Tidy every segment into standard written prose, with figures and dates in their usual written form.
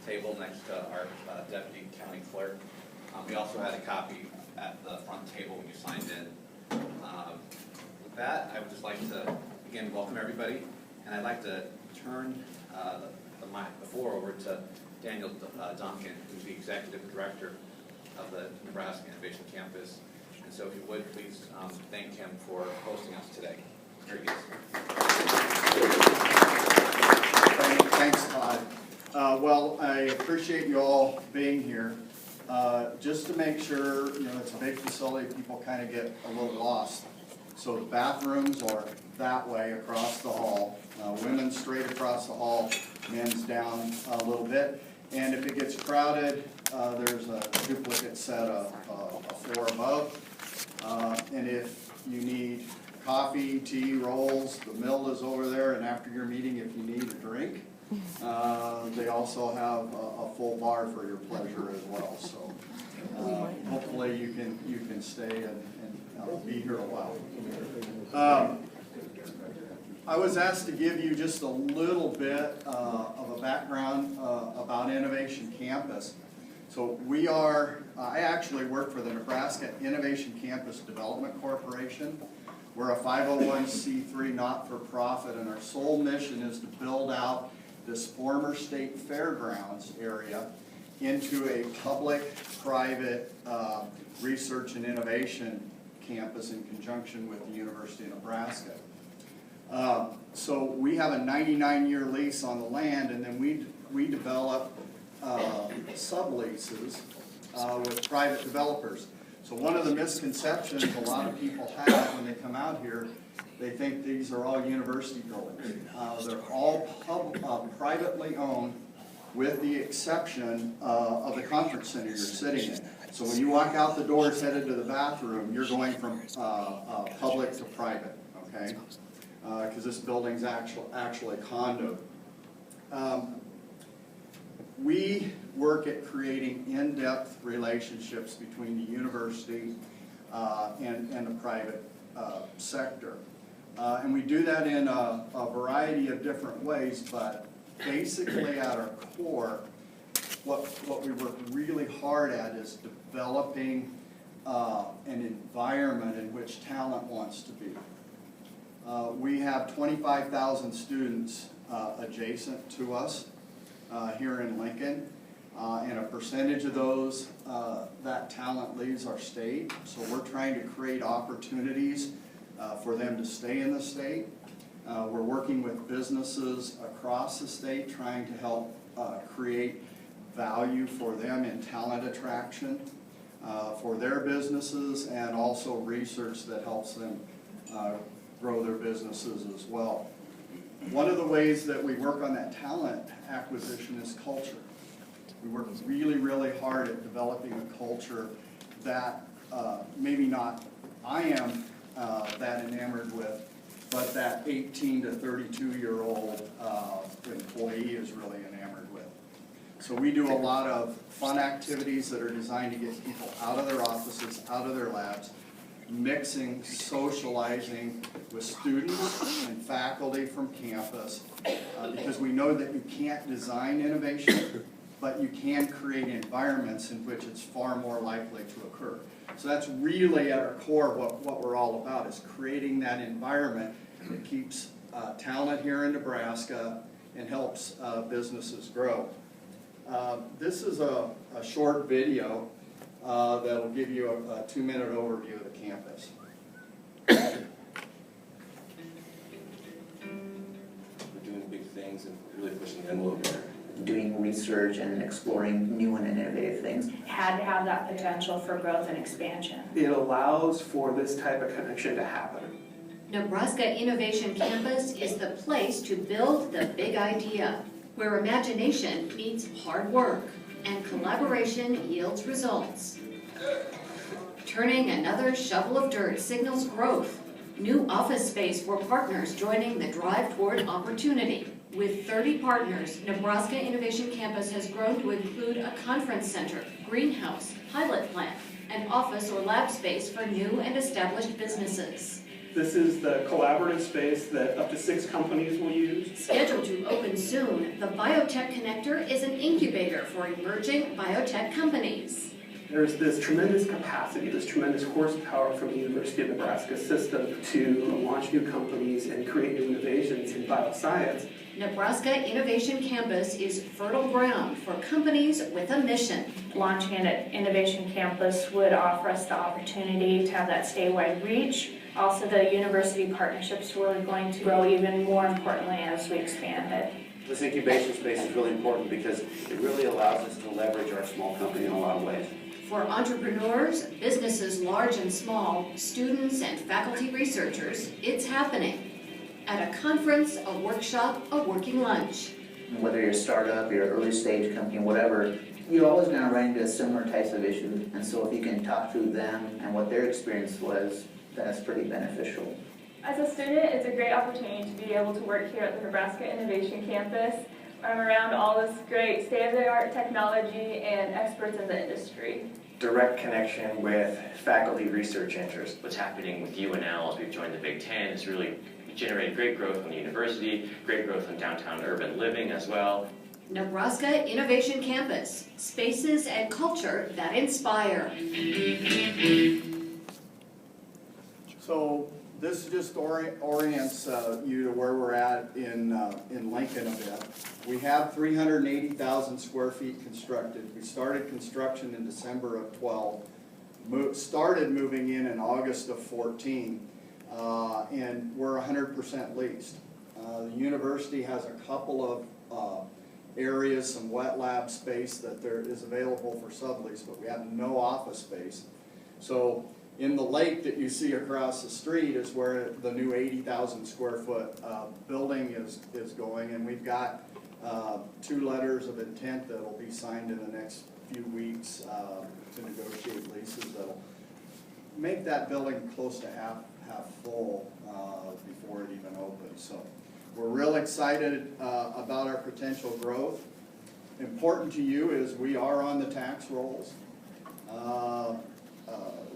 table next to our deputy county clerk. We also had a copy at the front table when you signed in. With that, I would just like to, again, welcome everybody, and I'd like to turn the floor over to Daniel Duncan, who's the Executive Director of the Nebraska Innovation Campus. And so if you would, please thank him for hosting us today. Here he is. Thanks, Todd. Well, I appreciate you all being here. Just to make sure, it's a big facility, people kind of get a little lost. So the bathrooms are that way across the hall. Women's straight across the hall, men's down a little bit. And if it gets crowded, there's a duplicate set a floor above. And if you need coffee, tea, rolls, the mill is over there, and after your meeting, if you need a drink, they also have a full bar for your pleasure as well. So hopefully you can stay and be here a while. I was asked to give you just a little bit of a background about Innovation Campus. So I actually work for the Nebraska Innovation Campus Development Corporation. We're a 501c3 not-for-profit, and our sole mission is to build out this former state fairgrounds area into a public-private research and innovation campus in conjunction with the University of Nebraska. So we have a 99-year lease on the land, and then we develop subleases with private developers. So one of the misconceptions a lot of people have when they come out here, they think these are all university buildings. They're all privately owned, with the exception of the conference center you're sitting in. So when you walk out the doors headed to the bathroom, you're going from public to private, okay? Because this building's actually condo. We work at creating in-depth relationships between the university and the private sector. And we do that in a variety of different ways, but basically at our core, what we work really hard at is developing an environment in which talent wants to be. We have 25,000 students adjacent to us here in Lincoln, and a percentage of those, that talent leaves our state. So we're trying to create opportunities for them to stay in the state. We're working with businesses across the state, trying to help create value for them in talent attraction for their businesses, and also research that helps them grow their businesses as well. One of the ways that we work on that talent acquisition is culture. We work really, really hard at developing a culture that maybe not I am that enamored with, but that 18 to 32-year-old employee is really enamored with. So we do a lot of fun activities that are designed to get people out of their offices, out of their labs, mixing, socializing with students and faculty from campus, because we know that you can't design innovation, but you can create environments in which it's far more likely to occur. So that's really at our core what we're all about, is creating that environment that keeps talent here in Nebraska and helps businesses grow. This is a short video that'll give you a 2-minute overview of the campus. We're doing big things and really pushing the envelope here. Doing research and exploring new and innovative things. Had to have that potential for growth and expansion. It allows for this type of connection to happen. Nebraska Innovation Campus is the place to build the big idea, where imagination meets hard work and collaboration yields results. Turning another shovel of dirt signals growth, new office space for partners joining the drive toward opportunity. With 30 partners, Nebraska Innovation Campus has grown to include a conference center, greenhouse, pilot plant, and office or lab space for new and established businesses. This is the collaborative space that up to 6 companies will use. Scheduled to open soon, the Biotech Connector is an incubator for emerging biotech companies. There's this tremendous capacity, this tremendous horsepower from the University of Nebraska system to launch new companies and create new innovations in bioscience. Nebraska Innovation Campus is fertile ground for companies with a mission. Launching an innovation campus would offer us the opportunity to have that statewide reach. Also, the university partnerships were going to grow even more importantly as we expand it. This incubation space is really important because it really allows us to leverage our small company in a lot of ways. For entrepreneurs, businesses large and small, students and faculty researchers, it's happening. At a conference, a workshop, a working lunch. Whether you're a startup, you're an early stage company, whatever, you're always gonna run into similar types of issues. And so if you can talk through them and what their experience was, that's pretty beneficial. As a student, it's a great opportunity to be able to work here at the Nebraska Innovation Campus. I'm around all this great state-of-the-art technology and experts in the industry. Direct connection with faculty research interest. What's happening with UNL as we've joined the Big Ten has really generated great growth in the university, great growth in downtown urban living as well. Nebraska Innovation Campus, spaces and culture that inspire. So this just orients you to where we're at in Lincoln a bit. We have 380,000 square feet constructed. We started construction in December of 12, started moving in August of 14, and we're 100% leased. The university has a couple of areas, some wet lab space that there is available for sublease, but we have no office space. So in the lake that you see across the street is where the new 80,000 square foot building is going, and we've got 2 letters of intent that will be signed in the next few weeks to negotiate leases that'll make that building close to half full before it even opens. So we're real excited about our potential growth. Important to you is we are on the tax rolls.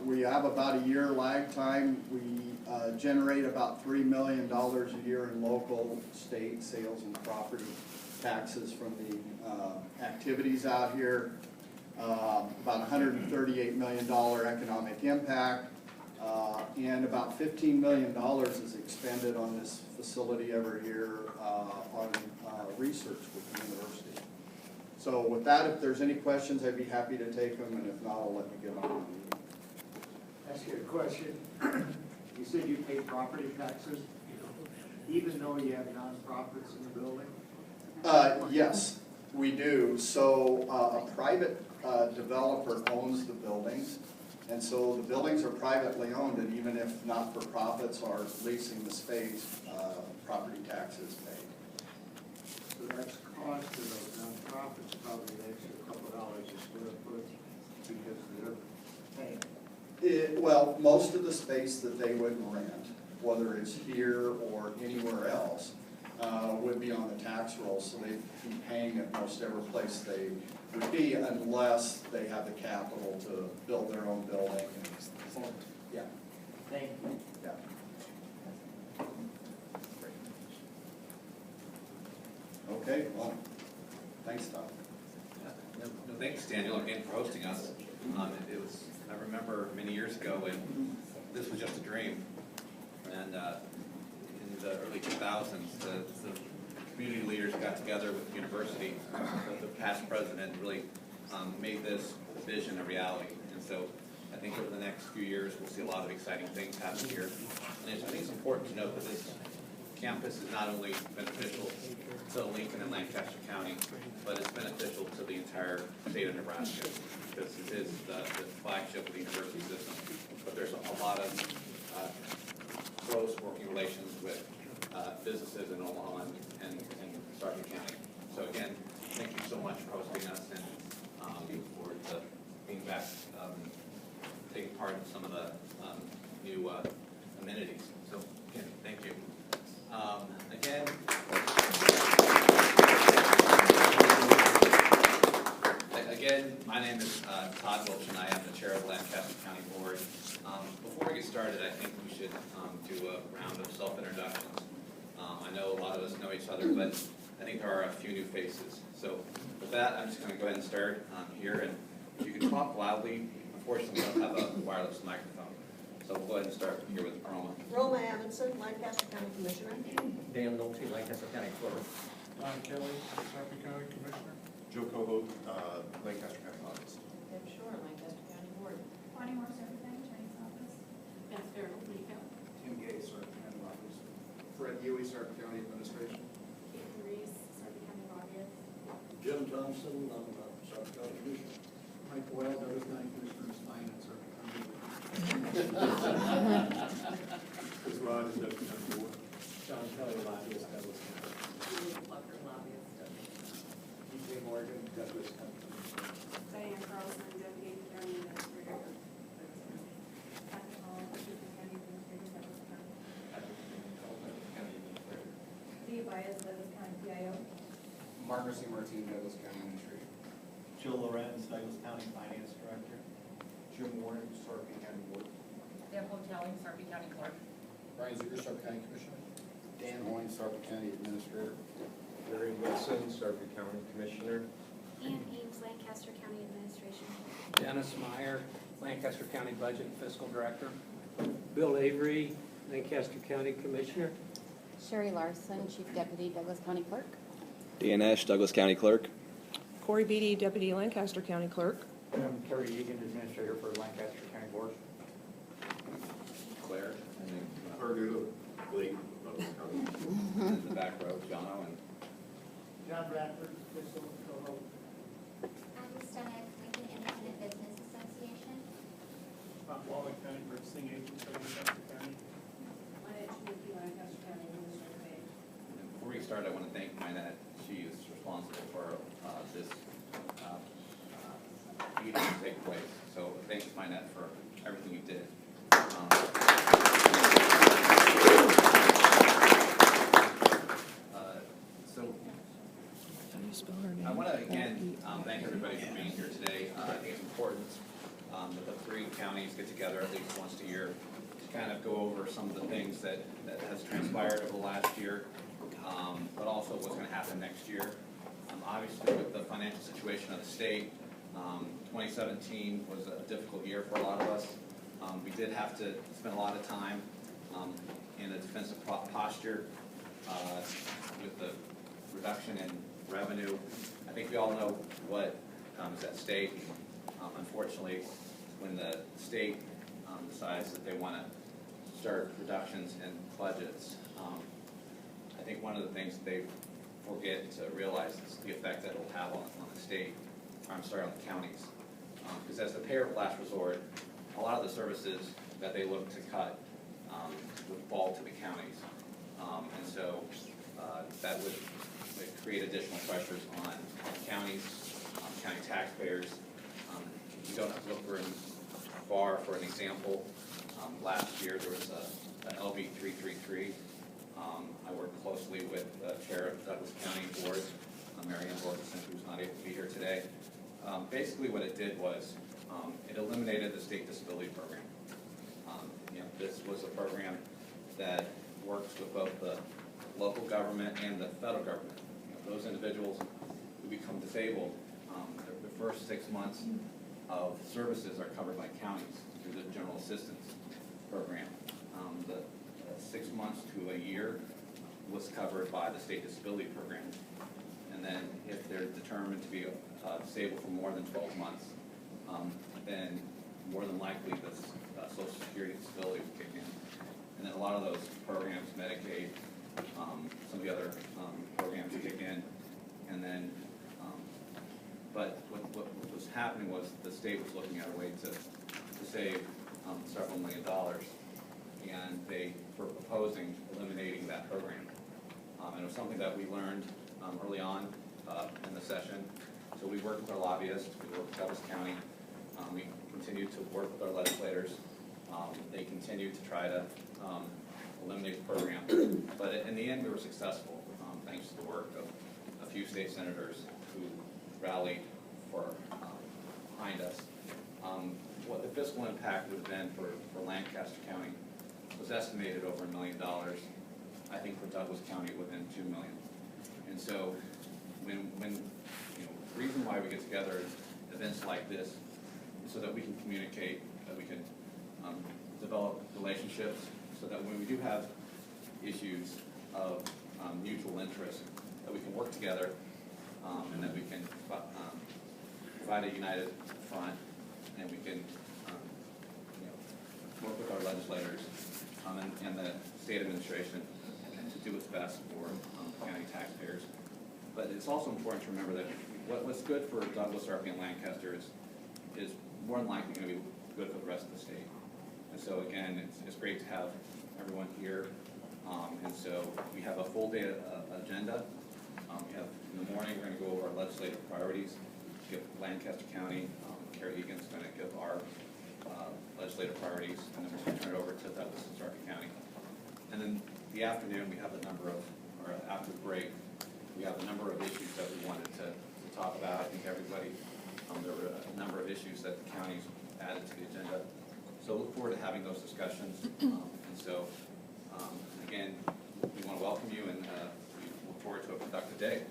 We have about a year lag time. We generate about $3 million a year in local, state sales and property taxes from the activities out here. About $138 million economic impact, and about $15 million is expended on this facility every year on research with the university. So with that, if there's any questions, I'd be happy to take them, and if not, I'll let you get on. Ask you a question. You said you pay property taxes, even though you have nonprofits in the building? Yes, we do. So a private developer owns the buildings, and so the buildings are privately owned, and even if not-for-profits are leasing the space, property taxes paid. So that's cost to those nonprofits, probably an extra couple dollars a square foot because they're paying. Well, most of the space that they would rent, whether it's here or anywhere else, would be on the tax roll, so they'd be paying at most every place they would be unless they have the capital to build their own building. Yeah. Thank you. Yeah. Okay, well, thanks, Tom. No, thanks, Daniel, again, for hosting us. It was, I remember many years ago when this was just a dream, and in the early 2000s, the community leaders got together with the university. The past president really made this vision a reality, and so I think over the next few years we'll see a lot of exciting things happen here. And I think it's important to note that this campus is not only beneficial to Lincoln and Lancaster County, but it's beneficial to the entire state of Nebraska, because it is the flagship of the university system. But there's a lot of close working relations with businesses in Omaha and Sargent County. So again, thank you so much for hosting us, and we look forward to being back, taking part in some of the new amenities. So again, thank you. Again, My name is Todd Wilson. I am the chair of the Lancaster County Board. Before we get started, I think we should do a round of self-introductions. I know a lot of us know each other, but I think there are a few new faces. So with that, I'm just going to go ahead and start here. And if you can talk loudly, unfortunately, we don't have a wireless microphone. So we'll go ahead and start here with Roma. Roma Amundson, Lancaster County Commissioner. Dan Nolte, Lancaster County Clerk. Don Kelly, Sarpy County Commissioner. Joe Coho, Lancaster County Office. Deb Shore, Lancaster County Board. Bonnie Moore, Sarpy County Attorney's Office. Beth Farrell, Lee County. Tim Gay, Sarpy County Office. Fred Huey, Sarpy County Administration. Keith Reese, Sarpy County Lobbyist. Jim Thompson, Sarpy County Commissioner. Mike Boyle, Douglas County Commissioner's Finance, Sarpy County. Chris Rod is Deputy County Board. John Kelly, Lobbyist, Douglas County. Julie Plucker, Lobbyist. DJ Morgan, Douglas County Commissioner. Diane Carlson, Deputy County Administrator. Patrick Hall, Assistant County Administrator, Douglas County. County Administrator. Lee Bias, Douglas County PIO. Marcus E. Martin, Douglas County Administrator. Jill Lorenz, Douglas County Finance Director. Jim Warren, Sarpy County Board. Deb Hotelling, Sarpy County Clerk. Brian Zuger, Sarpy County Commissioner. Dan Hoyne, Sarpy County Administrator. Larry Wilson, Sarpy County Commissioner. Ian Eames, Lancaster County Administration. Dennis Meyer, Lancaster County Budget and Fiscal Director. Bill Avery, Lancaster County Commissioner. Sherry Larson, Chief Deputy, Douglas County Clerk. Dan Esch, Douglas County Clerk. Corey Beatty, Deputy Lancaster County Clerk. Kerry Egan, Administrator for Lancaster County Board. Claire, and then Purdue, Blake, Douglas County. in the back row, Jono, and John Bradford, Fiscal Coho. Andy Stenick, Lincoln Independent Business Association. Wallace County Purchasing Agent, Lancaster County. Maya Chinicky, Lancaster County Administrator. before we get started, I want to thank Minette. She is responsible for this meeting to take place. So thanks, Minette, for everything you did. I want to again thank everybody for being here today. I think it's important that the three counties get together at least once a year to kind of go over some of the things that has transpired over the last year, but also what's going to happen next year. Obviously, with the financial situation of the state, 2017 was a difficult year for a lot of us. We did have to spend a lot of time in a defensive posture with the reduction in revenue. I think we all know what is at stake. Unfortunately, when the state decides that they want to start reductions in budgets, I think one of the things they forget to realize is the effect that it will have on the state, on the counties. Because as the payer of last resort, a lot of the services that they look to cut would fall to the counties. And so that would create additional pressures on counties, county taxpayers. You don't have to look very far for an example. Last year there was a LB 333. I worked closely with the chair of Douglas County Board, Marianne Borgeson, who's not able to be here today. Basically what it did was it eliminated the state disability program. This was a program that works with both the local government and the federal government. Those individuals who become disabled, the first 6 months of services are covered by counties through the general assistance program. The 6 months to a year was covered by the state disability program. And then if they're determined to be disabled for more than 12 months, then more than likely the Social Security disability will kick in. And then a lot of those programs, Medicaid, some of the other programs kick in. And then, but what was happening was the state was looking at a way to save several $1 million. And they were proposing eliminating that program. And it was something that we learned early on in the session. So we worked with our lobbyists, we worked with Douglas County, we continued to work with our legislators. They continued to try to eliminate the program. But in the end, we were successful, thanks to the work of a few state senators who rallied for behind us. What the fiscal impact would have been for Lancaster County was estimated over $1 million. I think for Douglas County within $2 million. And so when the reason why we get together is events like this is so that we can communicate, that we can develop relationships, so that when we do have issues of mutual interest, that we can work together and that we can provide a united front, and we can work with our legislators and the state administration to do what's best for county taxpayers. But it's also important to remember that what's good for Douglas, Sarpy, and Lancaster is more than likely going to be good for the rest of the state. And so again, it's great to have everyone here. And so we have a full day agenda. We have in the morning, we're going to go over our legislative priorities. Give Lancaster County, Carrie Egan's going to give our legislative priorities, and then we're going to turn it over to Douglas and Sarpy County. And then the afternoon, we have after the break, we have a number of issues that we wanted to talk about. I think everybody, there were a number of issues that the counties added to the agenda. So look forward to having those discussions. And so, again, we want to welcome you, and we look forward to a productive day.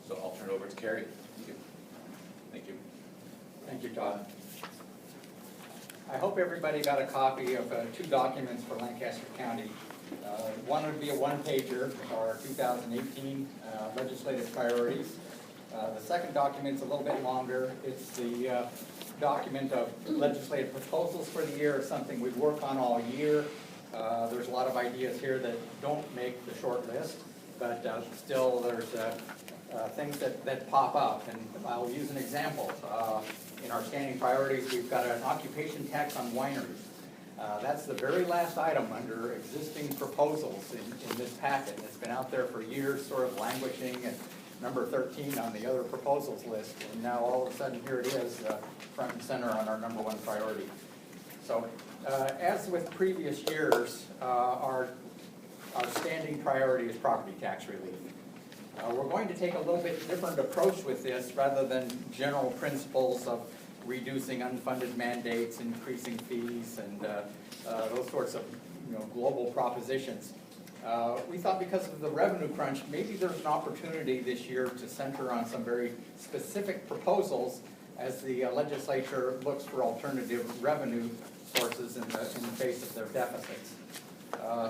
So I'll turn it over to Carrie. Thank you. Thank you. Thank you, Todd. I hope everybody got a copy of 2 documents for Lancaster County. One would be a one-pager, our 2018 legislative priorities. The second document's a little bit longer. It's the document of legislative proposals for the year. It's something we work on all year. There's a lot of ideas here that don't make the short list, but still there's things that pop up. And I'll use an example. In our standing priorities, we've got an occupation tax on wineries. That's the very last item under existing proposals in this packet. It's been out there for years, sort of languishing at number 13 on the other proposals list. And now all of a sudden, here it is, front and center on our number 1 priority. So as with previous years, our standing priority is property tax relief. We're going to take a little bit different approach with this rather than general principles of reducing unfunded mandates, increasing fees, and those sorts of global propositions. We thought because of the revenue crunch, maybe there's an opportunity this year to center on some very specific proposals as the legislature looks for alternative revenue sources in the face of their deficits.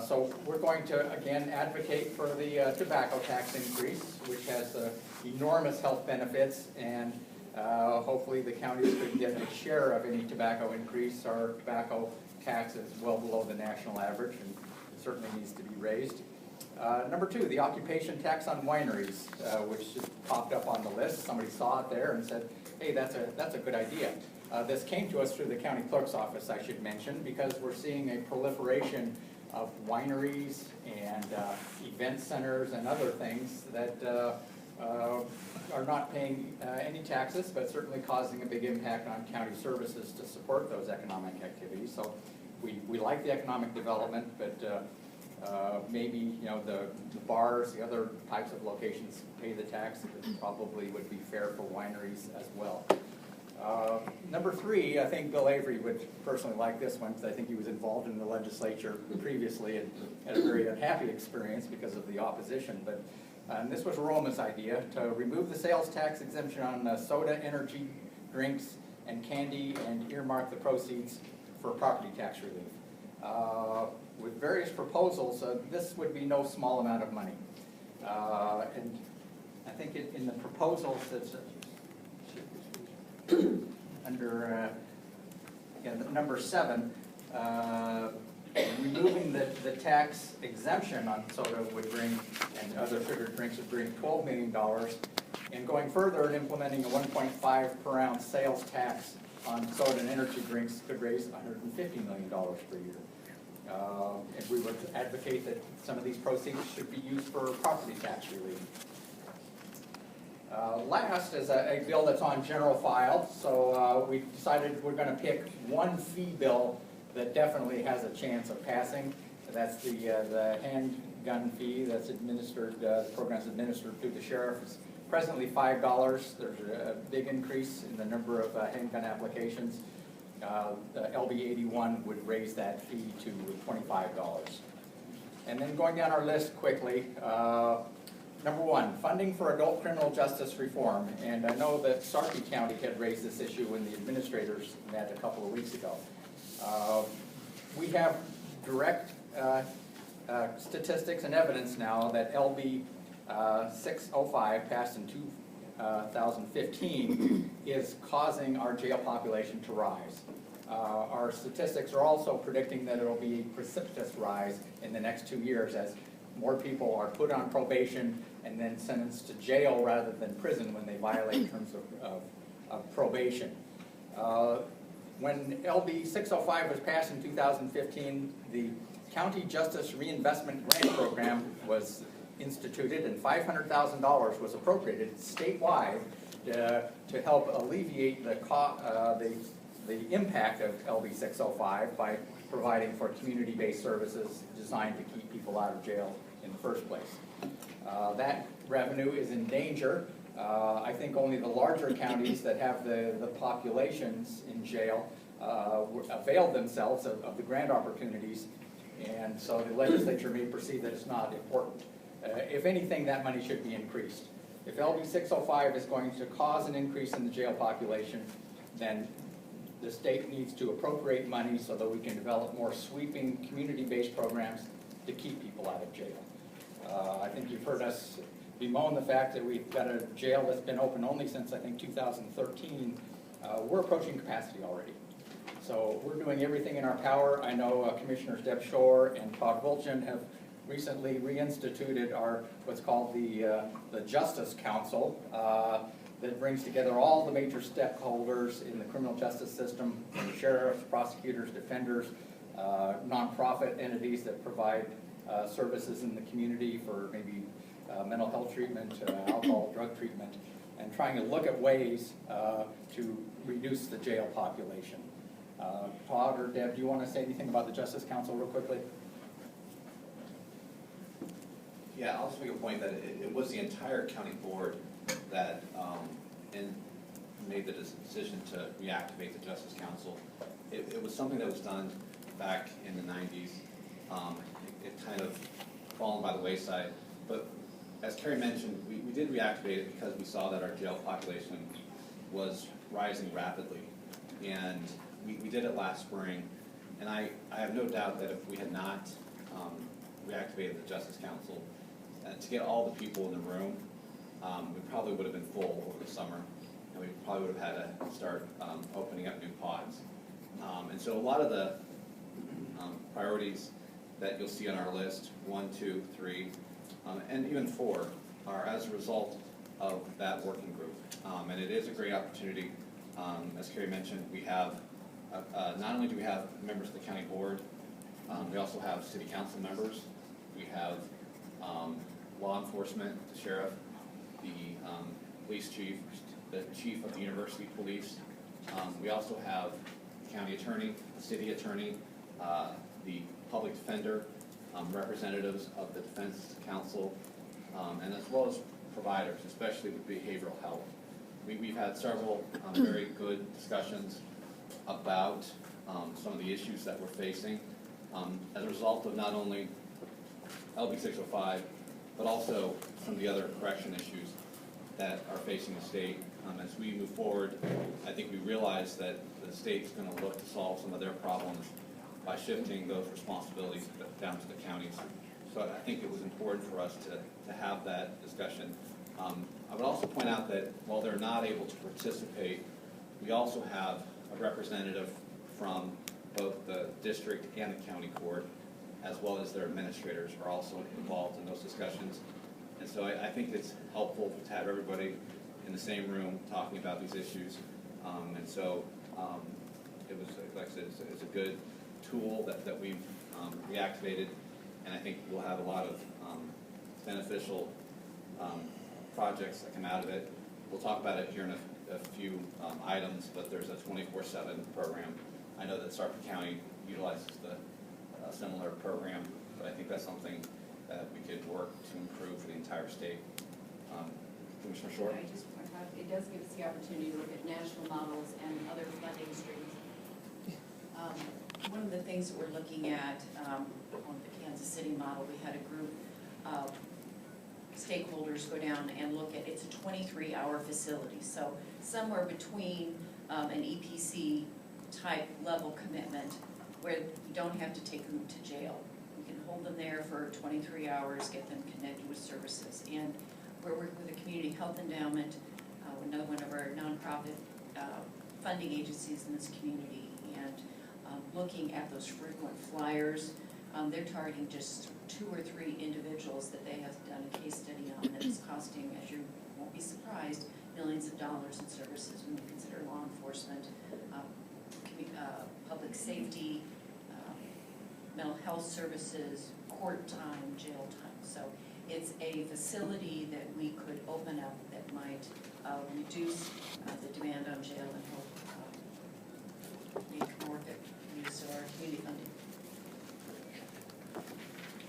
So we're going to, again, advocate for the tobacco tax increase, which has enormous health benefits, and hopefully the counties could get a share of any tobacco increase. Our tobacco tax is well below the national average and certainly needs to be raised. Number 2, the occupation tax on wineries, which just popped up on the list. Somebody saw it there and said, hey, that's a good idea. This came to us through the county clerk's office, I should mention, because we're seeing a proliferation of wineries and event centers and other things that are not paying any taxes, but certainly causing a big impact on county services to support those economic activities. So we like the economic development, but maybe the bars, the other types of locations pay the tax. It probably would be fair for wineries as well. Number 3, I think Bill Avery would personally like this one, because I think he was involved in the legislature previously and had a very unhappy experience because of the opposition. But and this was Roma's idea, to remove the sales tax exemption on soda, energy drinks, and candy, and earmark the proceeds for property tax relief. With various proposals, this would be no small amount of money. And I think in the proposals that's under number 7, removing the tax exemption on soda would bring, and other sugar drinks would bring $12 million, and going further and implementing a 1.5 per ounce sales tax on soda and energy drinks could raise $150 million per year. And we would advocate that some of these proceeds should be used for property tax relief. Last is a bill that's on general file, so we decided we're going to pick one fee bill that definitely has a chance of passing. That's the handgun fee that's administered, the program's administered through the sheriff's presently $5. There's a big increase in the number of handgun applications. The LB 81 would raise that fee to $25. And then going down our list quickly, number one, funding for adult criminal justice reform. And I know that Sarpy County had raised this issue when the administrators met a couple of weeks ago. We have direct statistics and evidence now that LB 605, passed in 2015, is causing our jail population to rise. Our statistics are also predicting that it will be a precipitous rise in the next 2 years as more people are put on probation and then sentenced to jail rather than prison when they violate terms of probation. When LB 605 was passed in 2015, the County Justice Reinvestment Grant Program was instituted and $500,000 was appropriated statewide to help alleviate the impact of LB 605 by providing for community-based services designed to keep people out of jail in the first place. That revenue is in danger. I think only the larger counties that have the populations in jail availed themselves of the grant opportunities, and so the legislature may perceive that it's not important. If anything, that money should be increased. If LB 605 is going to cause an increase in the jail population, then the state needs to appropriate money so that we can develop more sweeping community-based programs to keep people out of jail. I think you've heard us bemoan the fact that we've got a jail that's been open only since, I think, 2013. We're approaching capacity already. So we're doing everything in our power. I know Commissioners Deb Shore and Todd Volchin have recently reinstituted what's called the Justice Council that brings together all the major stakeholders in the criminal justice system, from sheriffs, prosecutors, defenders, nonprofit entities that provide services in the community for maybe mental health treatment, alcohol, drug treatment, and trying to look at ways to reduce the jail population. Todd or Deb, do you want to say anything about the Justice Council real quickly? Yeah, I'll just make a point that it was the entire county board that made the decision to reactivate the Justice Council. It was something that was done back in the 90s. It kind of fallen by the wayside. But as Carrie mentioned, we did reactivate it because we saw that our jail population was rising rapidly. And we did it last spring. And I have no doubt that if we had not reactivated the Justice Council, to get all the people in the room, we probably would have been full over the summer, and we probably would have had to start opening up new pods. And so a lot of the priorities that you'll see on our list, 1, 2, 3, and even 4, are as a result of that working group. And it is a great opportunity. As Carrie mentioned, we have, not only do we have members of the county board, we also have city council members. We have law enforcement, the sheriff, the police chief, the chief of the university police. We also have the county attorney, the city attorney, the public defender, representatives of the defense council, and as well as providers, especially with behavioral health. We've had several very good discussions about some of the issues that we're facing as a result of not only LB 605, but also some of the other correction issues that are facing the state. As we move forward, I think we realize that the state's going to look to solve some of their problems by shifting those responsibilities down to the counties. So I think it was important for us to have that discussion. I would also point out that while they're not able to participate, we also have a representative from both the district and the county court, as well as their administrators are also involved in those discussions. And so I think it's helpful to have everybody in the same room talking about these issues. And so it was, like I said, it's a good tool that we've reactivated, and I think we'll have a lot of beneficial projects that come out of it. We'll talk about it here in a few items, but there's a 24/7 program. I know that Sarpy County utilizes a similar program, but I think that's something that we could work to improve for the entire state. Commissioner Short? I just want to talk, it does give us the opportunity to look at national models and other funding streams. One of the things that we're looking at on the Kansas City model, we had a group of stakeholders go down and look at, it's a 23-hour facility, so somewhere between an EPC type level commitment where you don't have to take them to jail. We can hold them there for 23 hours, get them connected with services. And we're working with a community health endowment, another one of our nonprofit funding agencies in this community, and looking at those frequent flyers. They're targeting just 2 or 3 individuals that they have done a case study on that is costing, as you won't be surprised, millions of dollars in services when you consider law enforcement, public safety, mental health services, court time, jail time. So it's a facility that we could open up that might reduce the demand on jail and help make more of it use our community funding.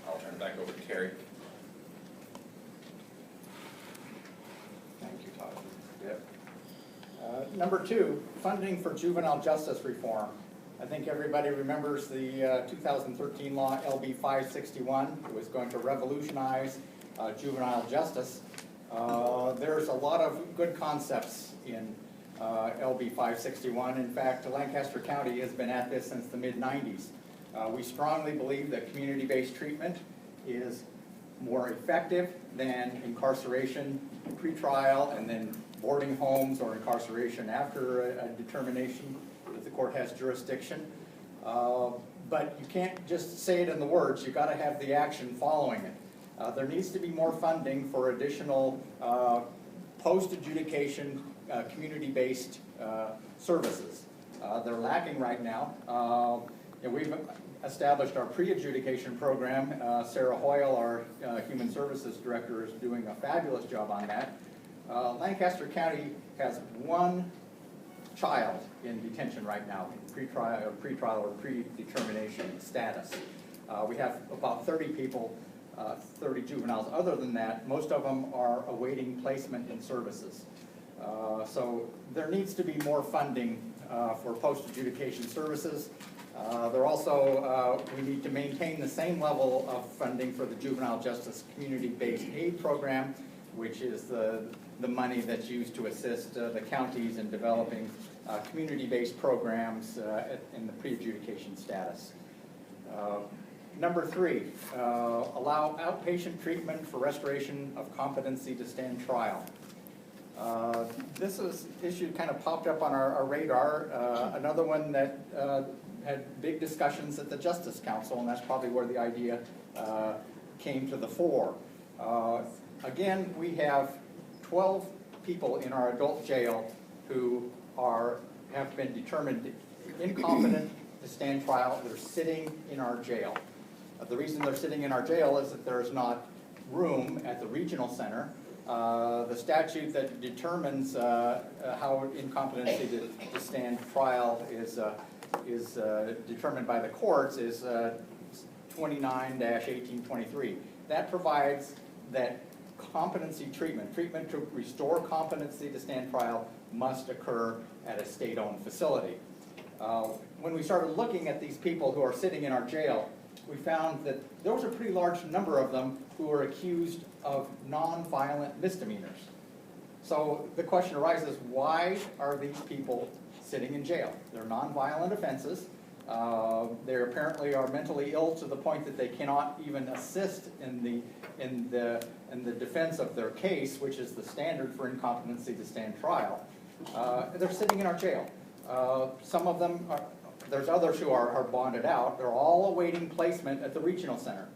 I'll turn it back over to Carrie. Thank you, Todd. Yep. Number 2, funding for juvenile justice reform. I think everybody remembers the 2013 law, LB 561. It was going to revolutionize juvenile justice. There's a lot of good concepts in LB 561. In fact, Lancaster County has been at this since the mid-90s. We strongly believe that community-based treatment is more effective than incarceration, pretrial, and then boarding homes or incarceration after a determination that the court has jurisdiction. But you can't just say it in the words, you've got to have the action following it. There needs to be more funding for additional post-adjudication community-based services. They're lacking right now. We've established our pre-adjudication program. Sarah Hoyle, our Human Services Director, is doing a fabulous job on that. Lancaster County has 1 child in detention right now, pre-trial or predetermination status. We have about 30 people, 30 juveniles. Other than that, most of them are awaiting placement in services. So there needs to be more funding for post-adjudication services. There also, we need to maintain the same level of funding for the Juvenile Justice Community-Based Aid Program, which is the money that's used to assist the counties in developing community-based programs in the pre-adjudication status. Number 3, allow outpatient treatment for restoration of competency to stand trial. This issue kind of popped up on our radar. Another one that had big discussions at the Justice Council, and that's probably where the idea came to the fore. Again, we have 12 people in our adult jail who have been determined incompetent to stand trial. They're sitting in our jail. The reason they're sitting in our jail is that there's not room at the regional center. The statute that determines how incompetency to stand trial is determined by the courts is 29-1823. That provides that competency treatment to restore competency to stand trial must occur at a state-owned facility. When we started looking at these people who are sitting in our jail, we found that there was a pretty large number of them who were accused of non-violent misdemeanors. So the question arises, why are these people sitting in jail? They're non-violent offenses. They apparently are mentally ill to the point that they cannot even assist in the defense of their case, which is the standard for incompetency to stand trial. They're sitting in our jail. Some of them there's others who are bonded out. They're all awaiting placement at the regional center.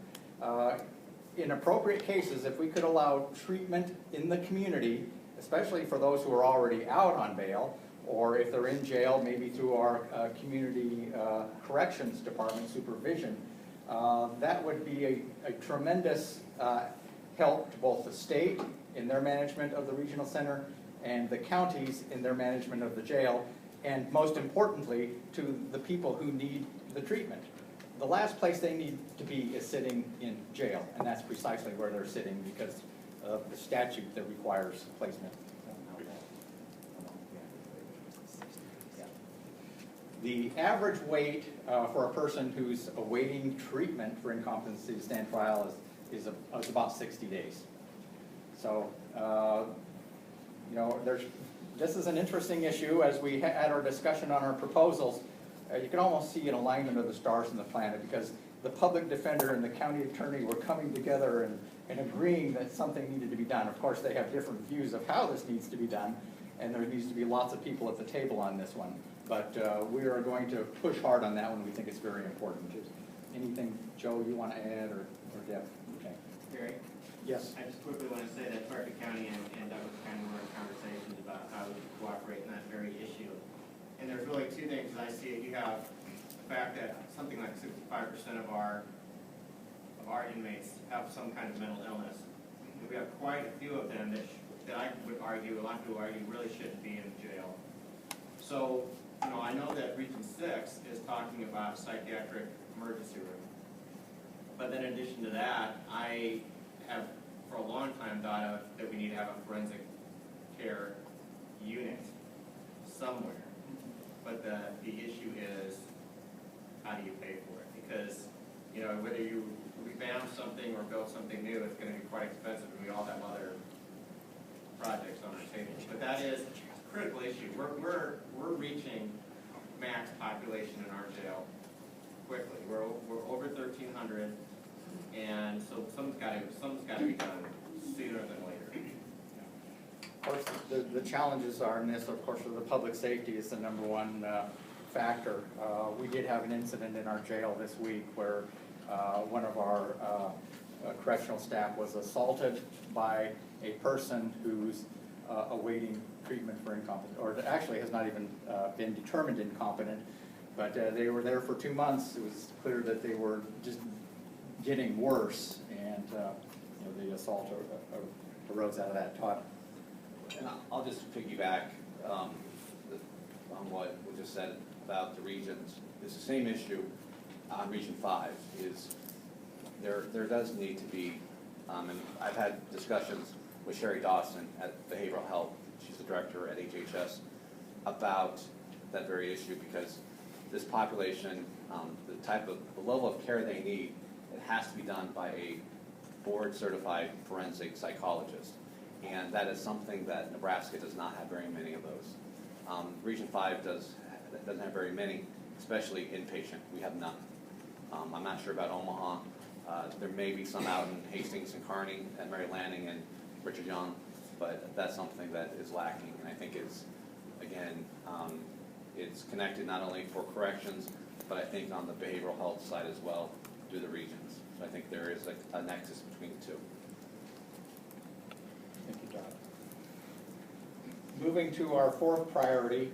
In appropriate cases, if we could allow treatment in the community, especially for those who are already out on bail, or if they're in jail, maybe through our community corrections department supervision, that would be a tremendous help to both the state in their management of the regional center and the counties in their management of the jail, and most importantly, to the people who need the treatment. The last place they need to be is sitting in jail, and that's precisely where they're sitting because of the statute that requires placement. The average wait for a person who's awaiting treatment for incompetency to stand trial is about 60 days. So, you know, this is an interesting issue. As we had our discussion on our proposals, you can almost see an alignment of the stars in the planet, because the public defender and the county attorney were coming together and agreeing that something needed to be done. Of course, they have different views of how this needs to be done, and there needs to be lots of people at the table on this one. But we are going to push hard on that one. We think it's very important. Anything, Joe, you want to add, or Deb? Okay. Gary? Yes. I just quickly want to say that Clark County and Douglas County were in conversations about how we could cooperate in that very issue. And there's really two things as I see it. You have the fact that something like 65% of our inmates have some kind of mental illness. And we have quite a few of them that I would argue, a lot of people argue, really shouldn't be in jail. So, you know, I know that Region 6 is talking about a psychiatric emergency room. But then in addition to that, I have for a long time thought that we need to have a forensic care unit somewhere. But the issue is, how do you pay for it? Because, you know, whether you revamp something or build something new, it's going to be quite expensive, and we all have other projects on our table. But that is a critical issue. We're reaching max population in our jail quickly. We're over 1,300, and so something's got to be done sooner than later. Of course, the challenges are in this, of course, the public safety is the number one factor. We did have an incident in our jail this week where one of our correctional staff was assaulted by a person who's awaiting treatment for incompetence, or actually has not even been determined incompetent, but they were there for 2 months. It was clear that they were just getting worse, and you know, the assault arose out of that. Todd? And I'll just piggyback on what was just said about the regions. It's the same issue on Region 5. Is there does need to be, and I've had discussions with Sherry Dawson at Behavioral Health, she's the director at HHS, about that very issue, because this population, the level of care they need, it has to be done by a board-certified forensic psychologist. And that is something that Nebraska does not have very many of those. Region 5 doesn't have very many, especially inpatient. We have none. I'm not sure about Omaha. There may be some out in Hastings and Kearney and Mary Lanning and Richard Young, but that's something that is lacking. And I think it's, again, it's connected not only for corrections, but I think on the behavioral health side as well through the regions. So I think there is a nexus between the two. Thank you, Todd. Moving to our fourth priority,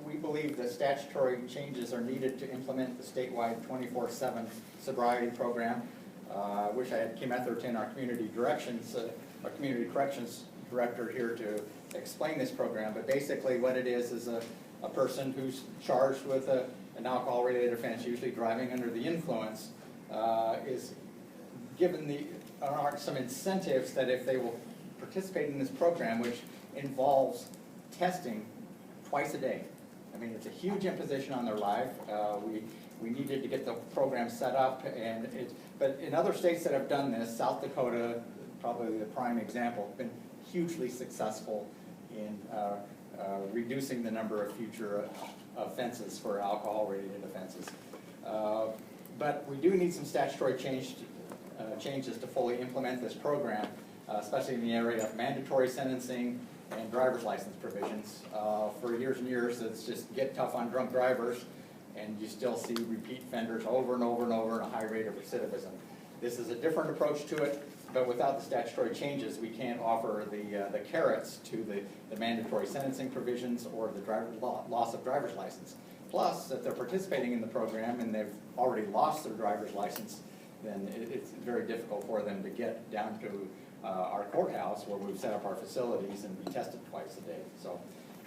we believe that statutory changes are needed to implement the statewide 24/7 sobriety program. I wish I had Kim Etherton, our community corrections director, here to explain this program. But basically, what it is a person who's charged with an alcohol-related offense, usually driving under the influence, is given some incentives that if they will participate in this program, which involves testing twice a day. I mean, it's a huge imposition on their life. We needed to get the program set up, but in other states that have done this, South Dakota, probably the prime example, been hugely successful in reducing the number of future offenses for alcohol-related offenses. But we do need some statutory changes to fully implement this program, especially in the area of mandatory sentencing and driver's license provisions. For years and years, it's just get tough on drunk drivers, and you still see repeat offenders over and over and over and a high rate of recidivism. This is a different approach to it, but without the statutory changes, we can't offer the carrots to the mandatory sentencing provisions or the loss of driver's license. Plus, if they're participating in the program and they've already lost their driver's license, then it's very difficult for them to get down to our courthouse where we've set up our facilities and be tested twice a day. So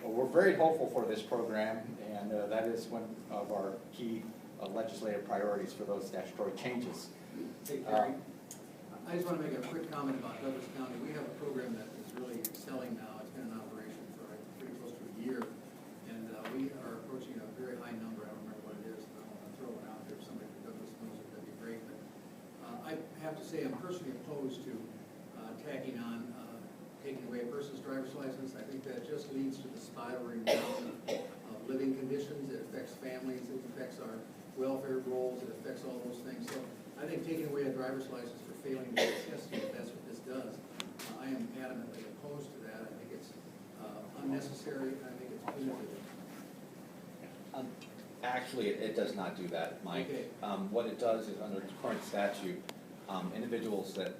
we're very hopeful for this program, and that is one of our key legislative priorities for those statutory changes. Hey, Gary, I just want to make a quick comment about Douglas County. We have a program that is really excelling now. It's been in operation for pretty close to a year. And we are approaching a very high number. I don't remember what it is, but I want to throw it out there. If somebody from Douglas knows it, that'd be great. But I have to say I'm personally opposed to tacking on taking away a person's driver's license. I think that just leads to the spiraling down of living conditions. It affects families. It affects our welfare goals. It affects all those things. So I think taking away a driver's license for failing to get tested, if that's what this does, I am adamantly opposed to that. I think it's unnecessary. I think it's punitive. Actually, it does not do that, Mike. Okay. What it does is, under the current statute, individuals that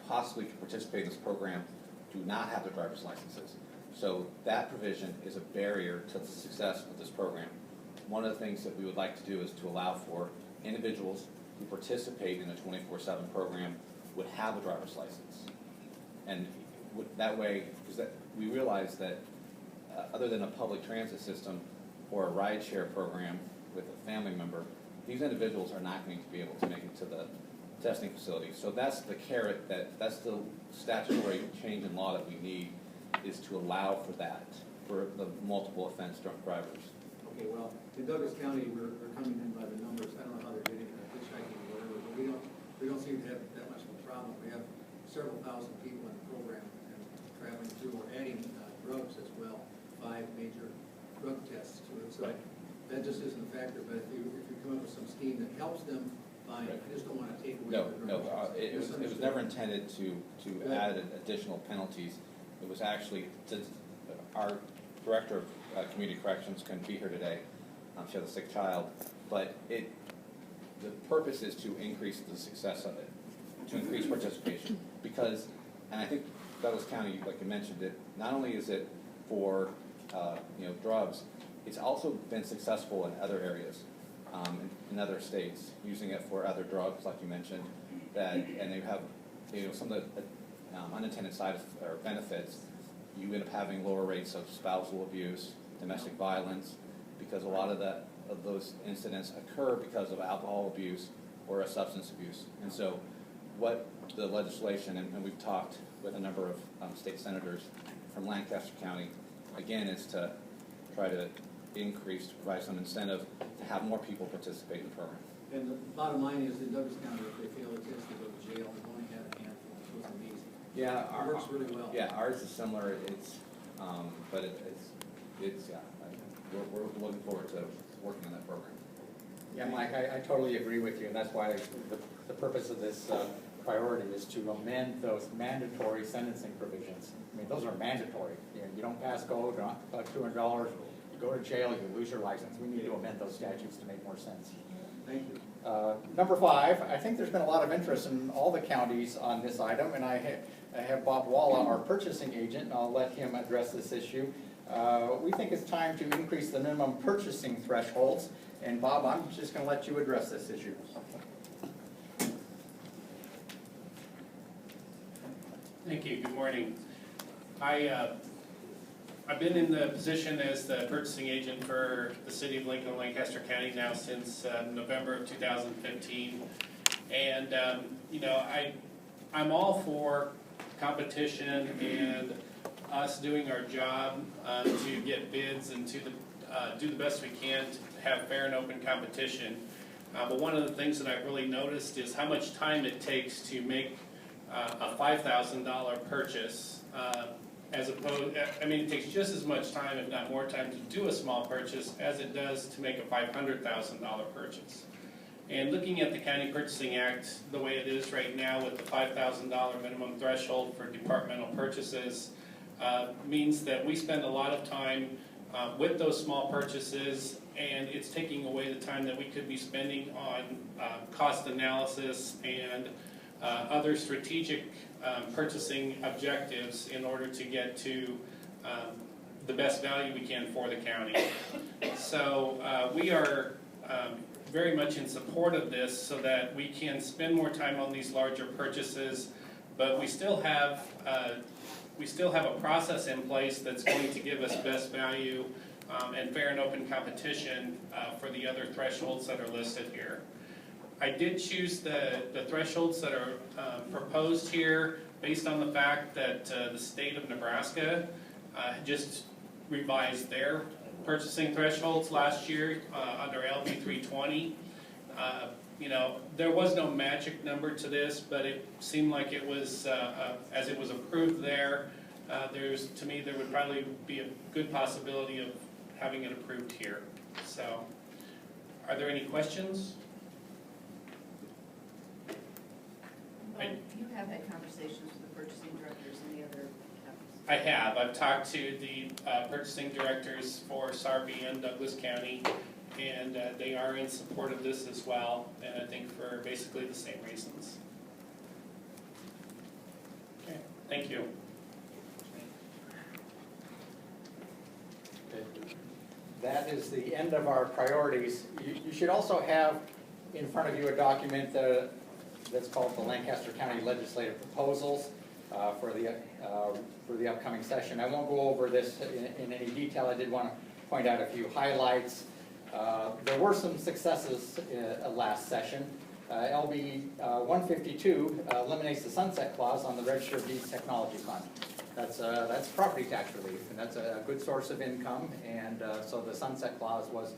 possibly could participate in this program do not have their driver's licenses. So that provision is a barrier to the success of this program. One of the things that we would like to do is to allow for individuals who participate in a 24/7 program would have a driver's license. And that way, because we realize that other than a public transit system or a rideshare program with a family member, these individuals are not going to be able to make it to the testing facility. So that's the carrot, that's the statutory change in law that we need, is to allow for that, for the multiple offense drunk drivers. Okay, well, in Douglas County, we're coming in by the numbers. I don't know how they're getting it, hitchhiking or whatever, but we don't seem to have that much of a problem. We have several thousand people in the program and traveling through. We're adding drugs as well, 5 major drug tests to it. So that just isn't a factor. But if you come up with some scheme that helps them, fine. I just don't want to take away their driver's license. It was never intended to add additional penalties. It was actually, our director of community corrections couldn't be here today. She has a sick child. But the purpose is to increase the success of it, to increase participation. Because, and I think Douglas County, like you mentioned, it not only is it for drugs, it's also been successful in other areas, in other states, using it for other drugs, like you mentioned. And they have some of the unintended side or benefits. You end up having lower rates of spousal abuse, domestic violence, because a lot of those incidents occur because of alcohol abuse or a substance abuse. And so what the legislation, and we've talked with a number of state senators from Lancaster County, again, is to try to increase, to provide some incentive to have more people participate in the program. And the bottom line is, in Douglas County, if they fail the test, they go to jail. We've only had a handful, so it's amazing. Yeah, it works really well. Yeah, ours is similar. But we're looking forward to working on that program. Yeah, Mike, I totally agree with you, and that's why the purpose of this priority is to amend those mandatory sentencing provisions. I mean, those are mandatory. You don't pass go, $200, you go to jail, you lose your license. We need to amend those statutes to make more sense. Thank you. Number 5, I think there's been a lot of interest in all the counties on this item, and I have Bob Walla, our purchasing agent, and I'll let him address this issue. We think it's time to increase the minimum purchasing thresholds, and Bob, I'm just going to let you address this issue. Thank you. Good morning. I've been in the position as the purchasing agent for the city of Lincoln and Lancaster County now since November of 2015. And, I'm all for competition and us doing our job to get bids and to do the best we can to have fair and open competition. But one of the things that I've really noticed is how much time it takes to make a $5,000 purchase. It takes just as much time, if not more time, to do a small purchase as it does to make a $500,000 purchase. And looking at the County Purchasing Act the way it is right now with the $5,000 minimum threshold for departmental purchases means that we spend a lot of time with those small purchases, and it's taking away the time that we could be spending on cost analysis and other strategic purchasing objectives in order to get to the best value we can for the county. So we are very much in support of this so that we can spend more time on these larger purchases, but we still have a process in place that's going to give us best value and fair and open competition for the other thresholds that are listed here. I did choose the thresholds that are proposed here based on the fact that the state of Nebraska just revised their purchasing thresholds last year under LB 320. You know, there was no magic number to this, but it seemed like it was, as it was approved there, to me, there would probably be a good possibility of having it approved here. So, are there any questions? Well, you have had conversations with the purchasing directors and the other counties. I have. I've talked to the purchasing directors for Sarpy and Douglas County, and they are in support of this as well, and I think for basically the same reasons. Okay, thank you. That is the end of our priorities. You should also have in front of you a document that's called the Lancaster County Legislative Proposals for the upcoming session. I won't go over this in any detail. I did want to point out a few highlights. There were some successes last session. LB 152 eliminates the sunset clause on the Register of Deeds Technology Fund. That's property tax relief, and that's a good source of income, and so the sunset clause was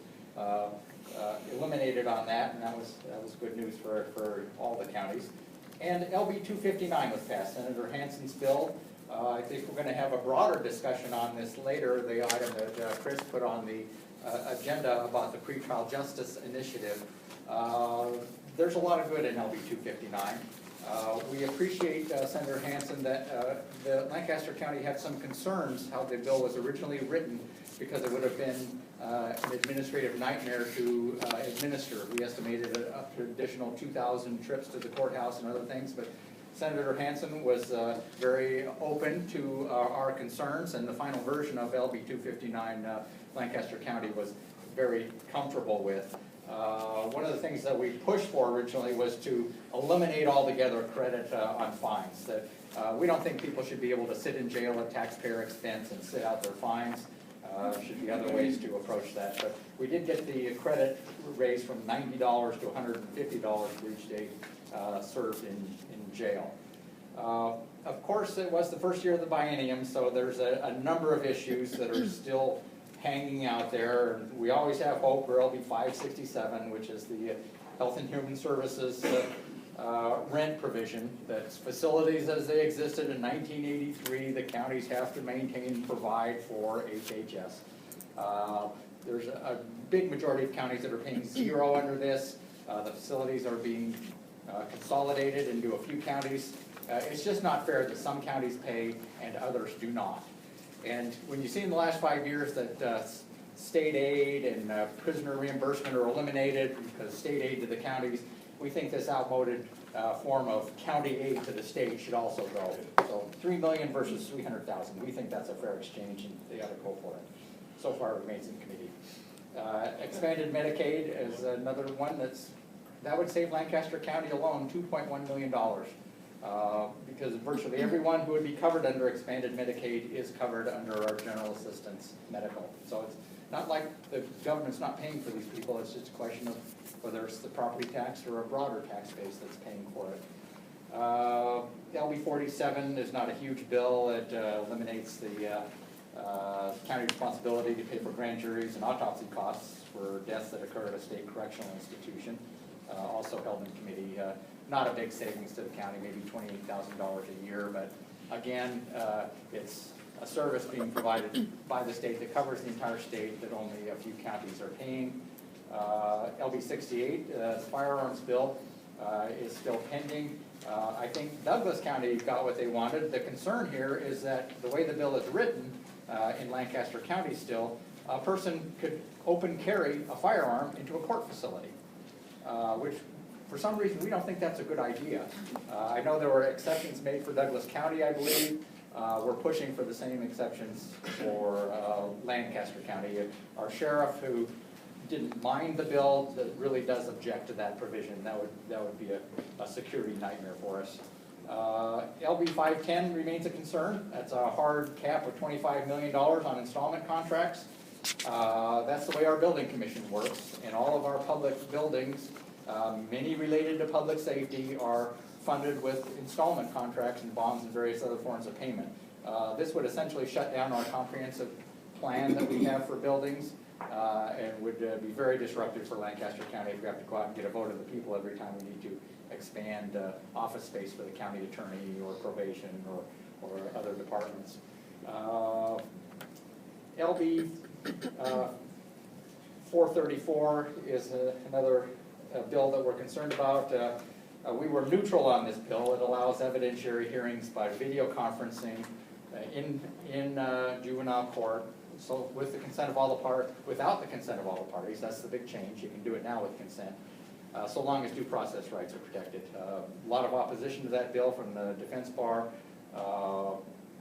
eliminated on that, and that was good news for all the counties. And LB 259 was passed, Senator Hansen's bill. I think we're going to have a broader discussion on this later, the item that Chris put on the agenda about the pretrial justice initiative. There's a lot of good in LB 259. We appreciate, Senator Hansen, that the Lancaster County had some concerns how the bill was originally written, because it would have been an administrative nightmare to administer. We estimated up to additional 2,000 trips to the courthouse and other things, but Senator Hansen was very open to our concerns, and the final version of LB 259 Lancaster County was very comfortable with. One of the things that we pushed for originally was to eliminate altogether credit on fines. That we don't think people should be able to sit in jail at taxpayer expense and sit out their fines. Should be other ways to approach that. But we did get the credit raised from $90 to $150 for each day served in jail. Of course, it was the first year of the biennium, so there's a number of issues that are still hanging out there. We always have hope for LB 567, which is the Health and Human Services rent provision. That's facilities as they existed in 1983, the counties have to maintain and provide for HHS. There's a big majority of counties that are paying zero under this. The facilities are being consolidated into a few counties. It's just not fair that some counties pay and others do not. And when you see in the last 5 years that state aid and prisoner reimbursement are eliminated because state aid to the counties, we think this outmoded form of county aid to the state should also go. So $3 million versus $300,000. We think that's a fair exchange, and they ought to go for it. So far, it remains in committee. Expanded Medicaid is another one that would save Lancaster County alone $2.1 million. Because virtually everyone who would be covered under expanded Medicaid is covered under our general assistance medical. So it's not like the government's not paying for these people, it's just a question of whether it's the property tax or a broader tax base that's paying for it. LB 47 is not a huge bill. It eliminates the county responsibility to pay for grand juries and autopsy costs for deaths that occur at a state correctional institution, also held in committee. Not a big savings to the county, maybe $28,000 a year, but again, it's a service being provided by the state that covers the entire state that only a few counties are paying. LB 68, the firearms bill, is still pending. I think Douglas County got what they wanted. The concern here is that the way the bill is written in Lancaster County still, a person could open carry a firearm into a court facility, which for some reason, we don't think that's a good idea. I know there were exceptions made for Douglas County, I believe. We're pushing for the same exceptions for Lancaster County. Our sheriff, who didn't mind the bill, that really does object to that provision. That would be a security nightmare for us. LB 510 remains a concern. That's a hard cap of $25 million on installment contracts. That's the way our building commission works. In all of our public buildings, Many related to public safety are funded with installment contracts and bonds and various other forms of payment. This would essentially shut down our comprehensive plan that we have for buildings, and would be very disruptive for Lancaster County if we have to go out and get a vote of the people every time we need to expand office space for the county attorney or probation or other departments. LB 434 is another bill that we're concerned about. We were neutral on this bill. It allows evidentiary hearings by video conferencing in juvenile court. So with the consent of all the without the consent of all the parties, that's the big change. You can do it now with consent, so long as due process rights are protected. A lot of opposition to that bill from the defense bar.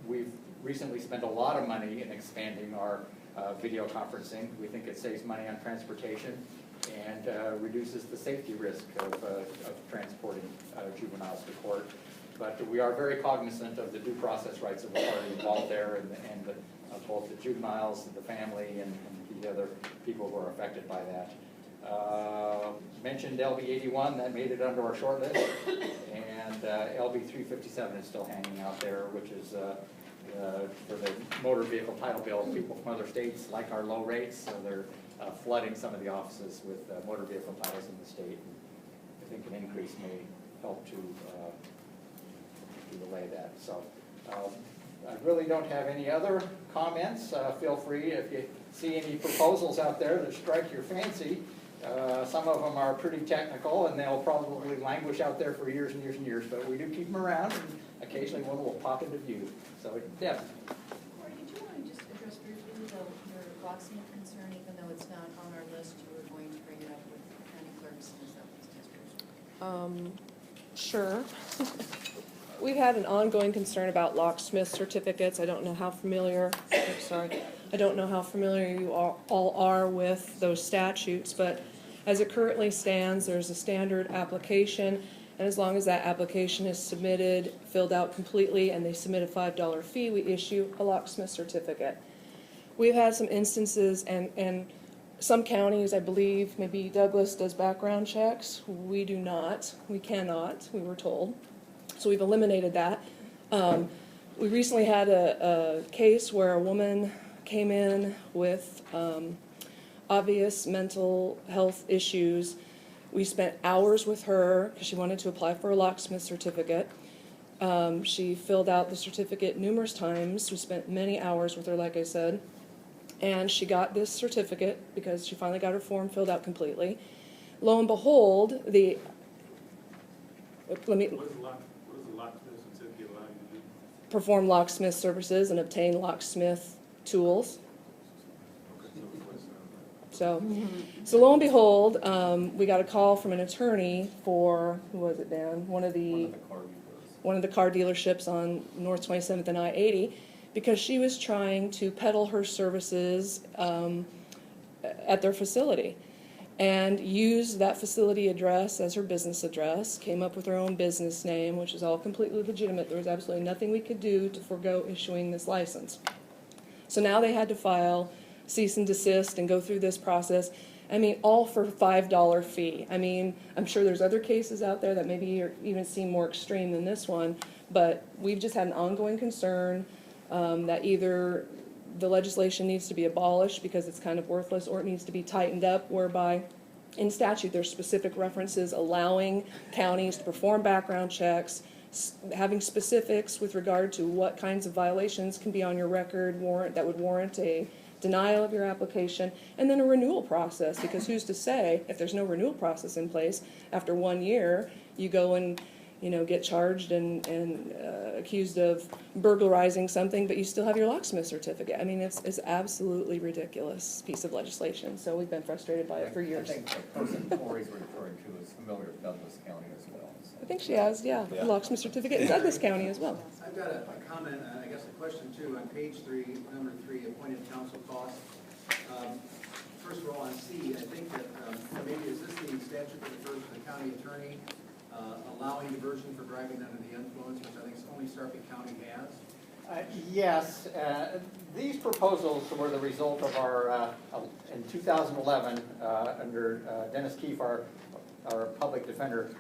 We've recently spent a lot of money in expanding our video conferencing. We think it saves money on transportation and reduces the safety risk of transporting juveniles to court. But we are very cognizant of the due process rights of the party involved there, and both the juveniles, the family, and the other people who are affected by that. Mentioned LB 81, that made it under our short list, and LB 357 is still hanging out there, which is for the motor vehicle title bill. People from other states like our low rates, so they're flooding some of the offices with motor vehicle titles in the state. I think an increase may help to delay that. So I really don't have any other comments. Feel free, if you see any proposals out there that strike your fancy. Some of them are pretty technical, and they'll probably languish out there for years and years and years, but we do keep them around, and occasionally one will pop into view. So, Deb. Cory, did you want to just address briefly your locksmith concern, even though it's not on our list, you were going to bring it up with county clerks and Southeast District? Sure. We've had an ongoing concern about locksmith certificates. I don't know how familiar, I don't know how familiar you all are with those statutes, but as it currently stands, there's a standard application, and as long as that application is submitted, filled out completely, and they submit a $5 fee, we issue a locksmith certificate. We've had some instances, and some counties, I believe, maybe Douglas does background checks. We do not. We cannot, we were told. So we've eliminated that. We recently had a case where a woman came in with obvious mental health issues. We spent hours with her because she wanted to apply for a locksmith certificate. She filled out the certificate numerous times. We spent many hours with her, like I said. And she got this certificate because she finally got her form filled out completely. Lo and behold, what does the locksmith certificate allow you to do? Perform locksmith services and obtain locksmith tools. So lo and behold, we got a call from an attorney for, who was it, Dan? One of the car dealerships on North 27th and I-80, because she was trying to peddle her services at their facility and used that facility address as her business address, came up with her own business name, which is all completely legitimate. There was absolutely nothing we could do to forego issuing this license. So now they had to file cease and desist and go through this process. I mean, all for a $5 fee. I mean, I'm sure there's other cases out there that maybe even seem more extreme than this one, but we've just had an ongoing concern that either the legislation needs to be abolished because it's kind of worthless, or it needs to be tightened up, whereby in statute there's specific references allowing counties to perform background checks, having specifics with regard to what kinds of violations can be on your record that would warrant a denial of your application, and then a renewal process, because who's to say if there's no renewal process in place, after 1 year you go and get charged and accused of burglarizing something, but you still have your locksmith certificate. I mean, it's absolutely ridiculous piece of legislation, so we've been frustrated by it for years. I think the person Cory's referring to is familiar with Douglas County as well. So. I think she has, yeah, a locksmith certificate in Douglas County as well. I've got a comment, I guess a question too, on page 3, number 3, appointed counsel costs. First of all, on C, I think that maybe is this the statute that refers to the county attorney allowing diversion for driving under the influence, which I think only Sarpy County has? Yes, these proposals were the result of our, in 2011, under Dennis Keefe, our our public defender,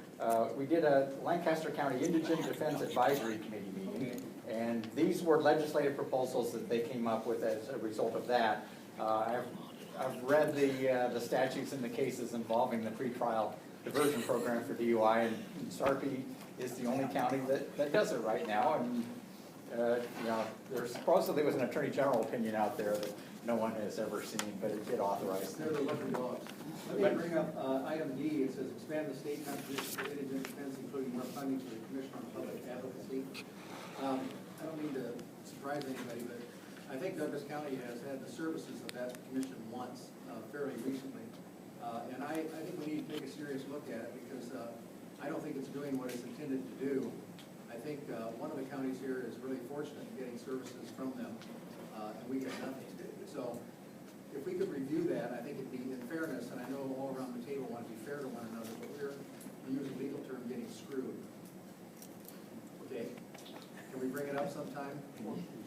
we did a Lancaster County Indigent Defense Advisory Committee meeting, and these were legislative proposals that they came up with as a result of that. I've read the statutes and the cases involving the pretrial diversion program for DUI, and Sarpy is the only county that does it right now. And you know, there supposedly was an attorney general opinion out there that no one has ever seen, but it did authorize. They're the lovely laws. Let me bring up item D. It says expand the state contribution for indigent defense, including more funding for the Commission on Public Advocacy. I don't mean to surprise anybody, but I think Douglas County has had the services of that commission once, fairly recently. And I think we need to take a serious look at it because I don't think it's doing what it's intended to do. I think one of the counties here is really fortunate in getting services from them, and we get nothing. So if we could review that, I think it'd be in fairness, and I know all around the table want to be fair to one another, but we're, to use a legal term, getting screwed. Okay? Can we bring it up sometime?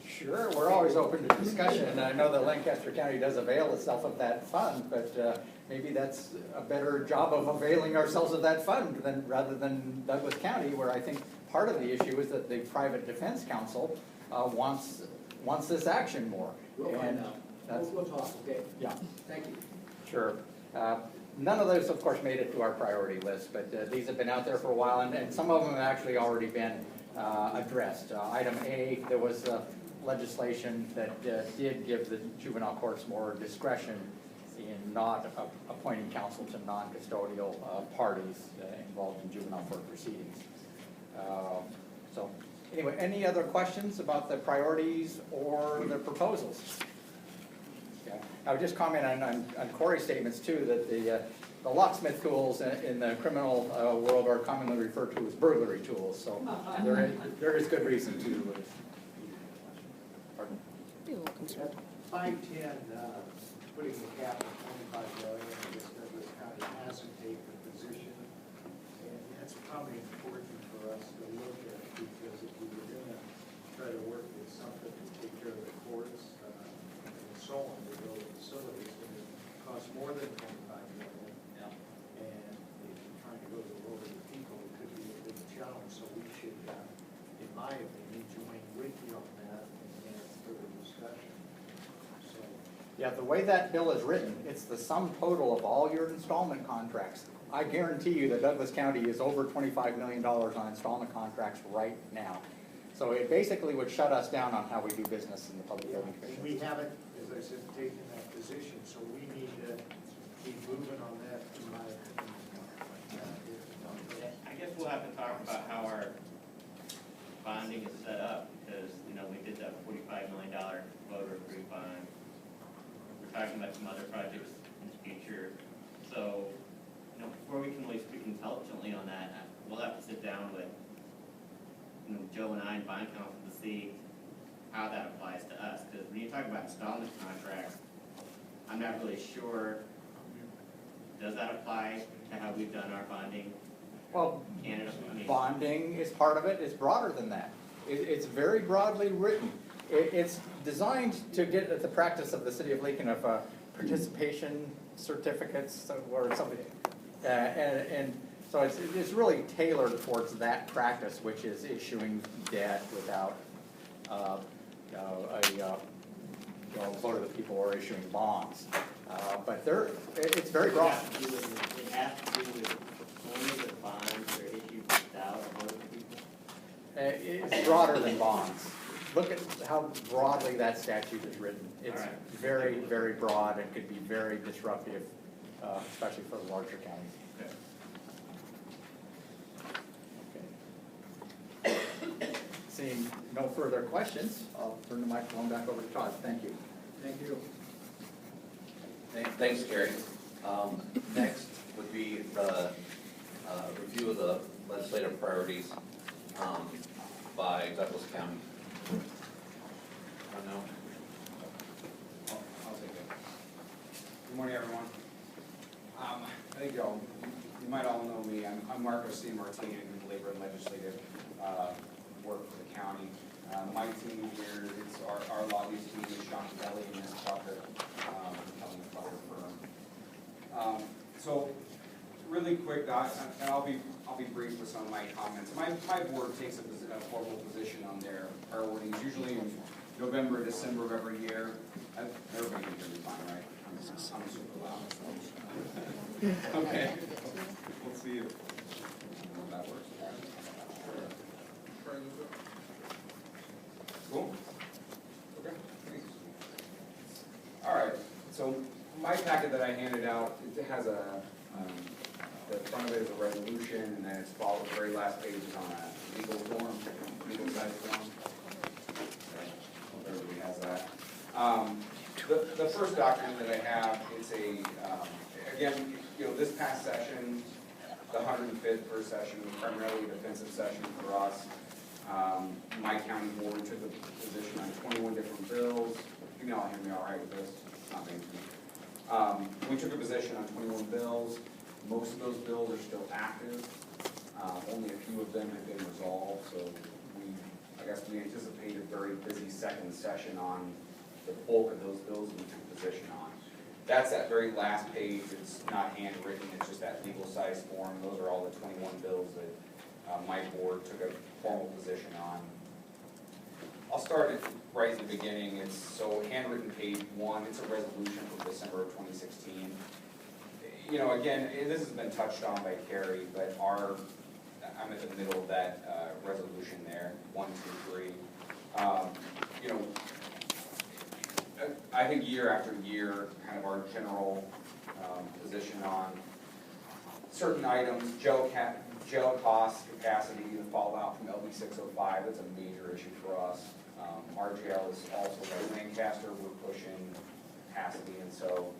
Sure, we're always open to discussion, and I know that Lancaster County does avail itself of that fund, but maybe that's a better job of availing ourselves of that fund than, rather than Douglas County, where I think part of the issue is that the Private Defense Council wants this action more. We'll find out. We'll talk, okay? Yeah. Thank you. Sure. None of those, of course, made it to our priority list, but these have been out there for a while, and some of them have actually already been addressed. Item A, there was legislation that did give the juvenile courts more discretion in not appointing counsel to non-custodial parties involved in juvenile court proceedings. So anyway, any other questions about the priorities or the proposals? Okay. I would just comment on Corey's statements too, that the locksmith tools in the criminal world are commonly referred to as burglary tools. So there is good reason to. Pardon? Be a little concerned. 510, putting the cap at $25 million, I guess Douglas County hasn't taken a position, and that's probably important for us to look at, because if we were going to try to work with something to take care of the courts and so on, to build facilities, and it costs more than $25 million. Yeah. And if you're trying to go to the road of the people, it could be a big challenge, so we should, in my opinion, join with you on that and further discussion. Yeah, the way that bill is written, it's the sum total of all your installment contracts. I guarantee you that Douglas County is over $25 million on installment contracts right now. So it basically would shut us down on how we do business in the Public Building Commission. We haven't, as I said, taken that position, so we need to be moving on that, in my opinion. I guess we'll have to talk about how our bonding is set up, because, you know, we did that $45 million voter-approved bond. We're talking about some other projects in the future. So, you know, before we can really speak intelligently on that, we'll have to sit down with, you know, Joe and I and bond counsel to see how that applies to us. Because when you talk about installment contracts, I'm not really sure, does that apply to how we've done our bonding? Well, Canada, I mean, bonding is part of it. It's broader than that. It's very broadly written. It's designed to get at the practice of the city of Lincoln of participation certificates or something. And so it's really tailored towards that practice, which is issuing debt without a vote of the people or issuing bonds. But it's very broad. It has to do with only the bonds that are issued without a vote of the people? It's broader than bonds. Look at how broadly that statute is written. It's very, very broad and could be very disruptive, especially for the larger counties. Okay. Seeing no further questions, I'll turn the microphone back over to Todd. Thank you. Thank you. Thanks, Gary. Next would be the review of the legislative priorities by Douglas County. I don't know. I'll take it. Good morning, everyone. I think you might all know me. I'm Marco C. Martin in labor and legislative work for the county. My team here, it's our lobbyist team is Sean Kelly and Ms. Tucker, Kelly Tucker firm. So really quick, and I'll be brief with some of my comments. My board takes a formal position on their priorities, usually in November, December of every year. Everybody can hear me fine, right? I'm super loud. Okay. We'll see you. That works. Cool? Okay, thanks. All right, so my packet that I handed out, it has the front of it is a resolution, and then it's followed, the very last page is on a legal form, legal size form. Okay, hope everybody has that. The first document that I have, it's again, this past session, the 105th first session, primarily a defensive session for us. My county board took a position on 21 different bills. You can all hear me all right with this? It's not making me. We took a position on 21 bills. Most of those bills are still active. Only a few of them have been resolved, so I guess we anticipate a very busy second session on the bulk of those bills we took position on. That's that very last page. It's not handwritten, it's just that legal size form. Those are all the 21 bills that my board took a formal position on. I'll start at right at the beginning. It's so handwritten page 1. It's a resolution from December of 2016. Again, this has been touched on by Carrie, but I'm at the middle of that resolution there, 1, 2, 3. I think year after year, kind of our general position on certain items, jail costs, capacity, the fallout from LB 605, that's a major issue for us. Our jail is also like Lancaster, we're pushing capacity, and so,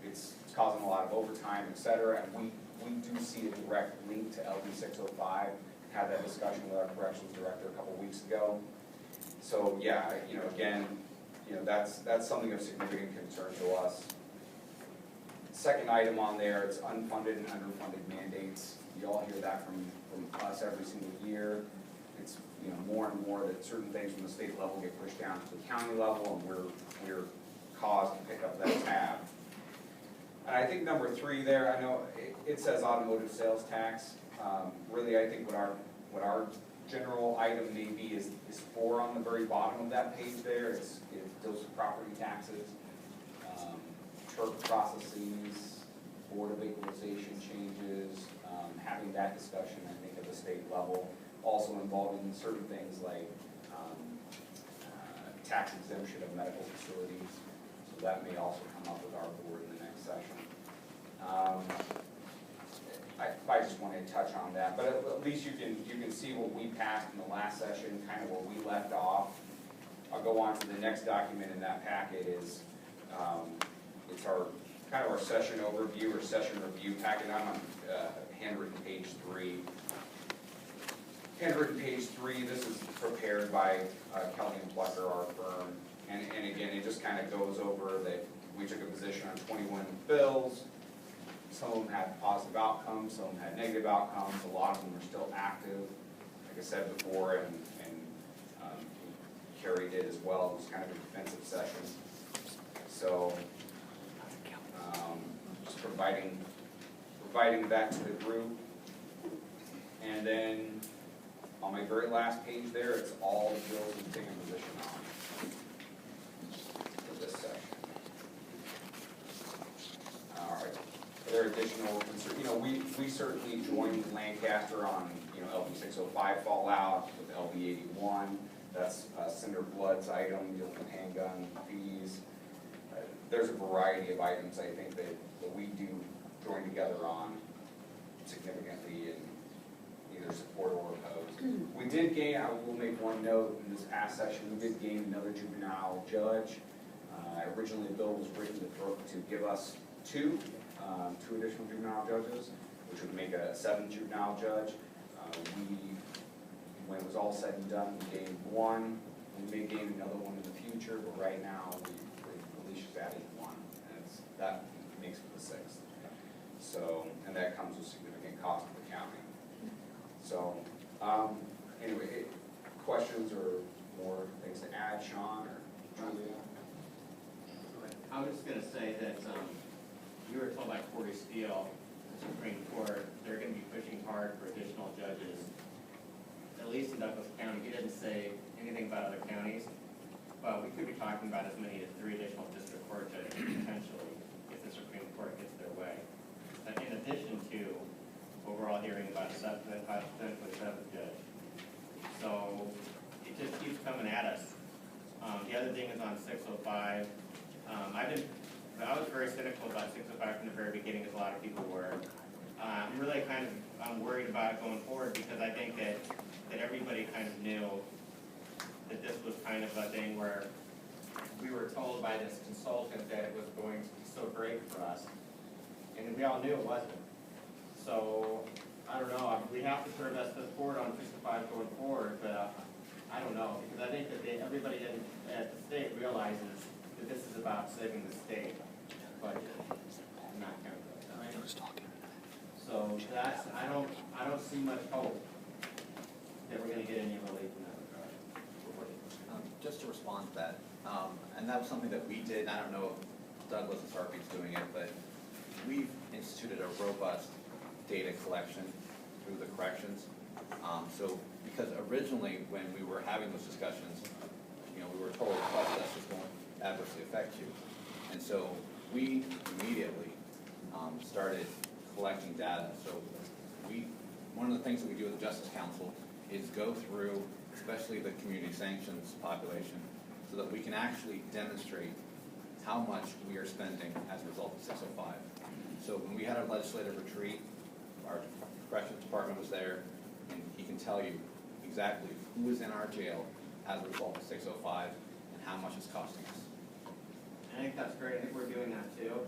it's causing a lot of overtime, et cetera, and we do see a direct link to LB 605. Had that discussion with our corrections director a couple weeks ago. So yeah, again, that's something of significant concern to us. Second item on there, it's unfunded and underfunded mandates. You all hear that from us every single year. It's more and more that certain things from the state level get pushed down to the county level, and we're caused to pick up that tab. And I think number 3 there, I know it says automotive sales tax. Really, I think what our general item may be is 4 on the very bottom of that page there. It deals with property taxes, turf processes, board of equalization changes, having that discussion, I think, at the state level. Also involving certain things like tax exemption of medical facilities. So that may also come up with our board in the next session. I just wanted to touch on that, but at least you can see what we passed in the last session, kind of where we left off. I'll go on to the next document in that packet is it's our kind of our session overview or session review packet. I'm on handwritten page 3. Handwritten page 3. This is prepared by Kelly and Plucker, our firm, and again it just kind of goes over that we took a position on 21 bills. Some of them had positive outcomes, some of them had negative outcomes, a lot of them are still active, like I said before, and Carrie did as well. It was kind of a defensive session. So, just providing that to the group. And then, on my very last page there, it's all the bills we've taken position on for this session. All right. Are there additional concerns? We certainly joined Lancaster on, LB 605 fallout with LB 81. That's Senator Blood's item, dealing with handgun fees. There's a variety of items, I think, that we do join together on significantly and either support or oppose. We did gain, I will make one note, in this past session, we did gain another juvenile judge. Originally, the bill was written to give us two additional juvenile judges, which would make a 7th juvenile judge. When it was all said and done, we gained 1. We may gain another one in the future, but right now, Alicia's adding 1, and that makes it the 6th. So, and that comes with significant cost to the county. So, anyway, questions or more things to add, Sean or Julia? I was just going to say that we were told by Corey Steele, the Supreme Court, they're gonna be pushing hard for additional judges, at least in Douglas County. He didn't say anything about other counties, but we could be talking about as many as 3 additional district court judges potentially if the Supreme Court gets their way. In addition to what we're all hearing about potentially a 7th judge. So it just keeps coming at us. The other thing is on 605. I was very cynical about 605 from the very beginning, as a lot of people were. I'm really I'm worried about it going forward because I think that everybody kind of knew that this was kind of a thing where we were told by this consultant that it was going to be so great for us, and we all knew it wasn't. So I don't know. We have to sort of best foot forward on 605 going forward, but I don't know because I think that everybody at the state realizes that this is about saving the state budget, not county budget. So that's I don't see much hope that we're going to get any relief in that regard. Just to respond to that, and that was something that we did. I don't know if Douglas and Sarpy's doing it, but we've instituted a robust data collection through the corrections. So because originally when we were having those discussions, we were told process won't adversely affect you. And so we immediately started collecting data. So one of the things that we do with the Justice Council is go through, especially the community sanctions population, so that we can actually demonstrate how much we are spending as a result of 605. So when we had our legislative retreat, our corrections department was there, and he can tell you exactly who is in our jail as a result of 605 and how much it's costing us. I think that's great. I think we're doing that too.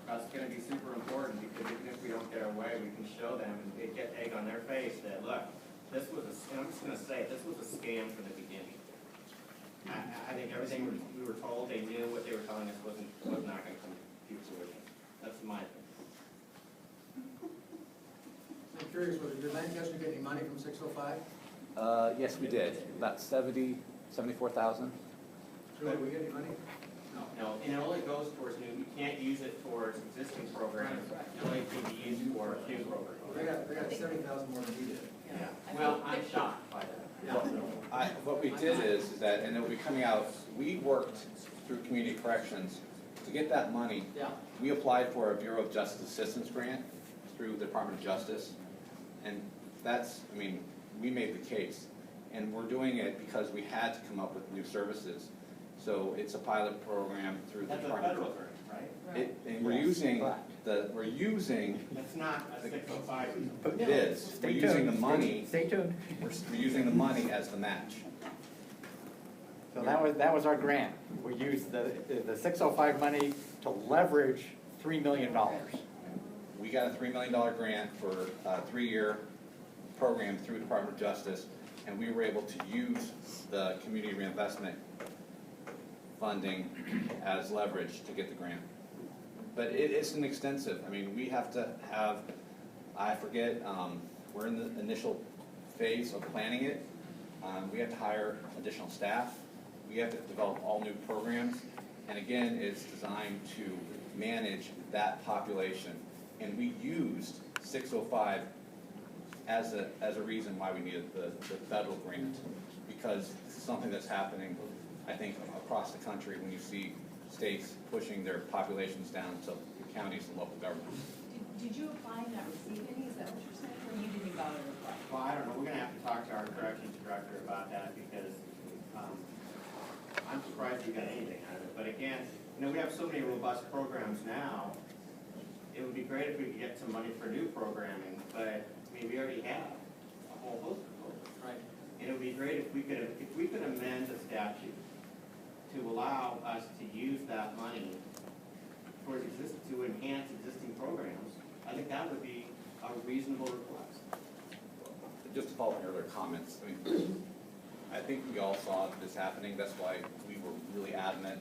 That's going to be super important because even if we don't get our way, we can show them and they get egg on their face that, look, this was and I'm just going to say, this was a scam from the beginning. I think everything we were told, they knew what they were telling us was not going to come to fruition. That's my opinion. I'm curious, did Lancaster get any money from 605? Yes, we did. About 74,000. Did we get any money? No, and it only goes towards new. You can't use it towards existing programs. It only can be used for new programs. They got 70,000 more than we did. Yeah. Well, I'm shocked by that. What we did is that, and it will be coming out, we worked through Community Corrections to get that money. Yeah. We applied for a Bureau of Justice Assistance grant through the Department of Justice. And that's, we made the case. And we're doing it because we had to come up with new services. So it's a pilot program through the Department of Justice. Right? And we're using It's not a 605. It is. We're using the money. Stay tuned. We're using the money as the match. So that was our grant. We used the 605 money to leverage $3 million. We got a $3 million grant for a 3-year program through the Department of Justice, and we were able to use the community reinvestment funding as leverage to get the grant. But it's an extensive, we have to have, we're in the initial phase of planning it. We have to hire additional staff. We have to develop all new programs. And again, it's designed to manage that population. And we used 605 as a reason why we needed the federal grant, because this is something that's happening, I think, across the country when you see states pushing their populations down to counties and local governments. Did you apply and not receive any? Is that what you're saying? Or you didn't bother to apply? Well, I don't know. We're going to have to talk to our corrections director about that because I'm surprised you got anything out of it. But again, we have so many robust programs now. It would be great if we could get some money for new programming, but we already have a whole host of programs. Right. And it would be great if we could amend the statute to allow us to use that money to enhance existing programs. I think that would be a reasonable request. Just to follow up on your other comments, I think we all saw this happening. That's why we were really adamant.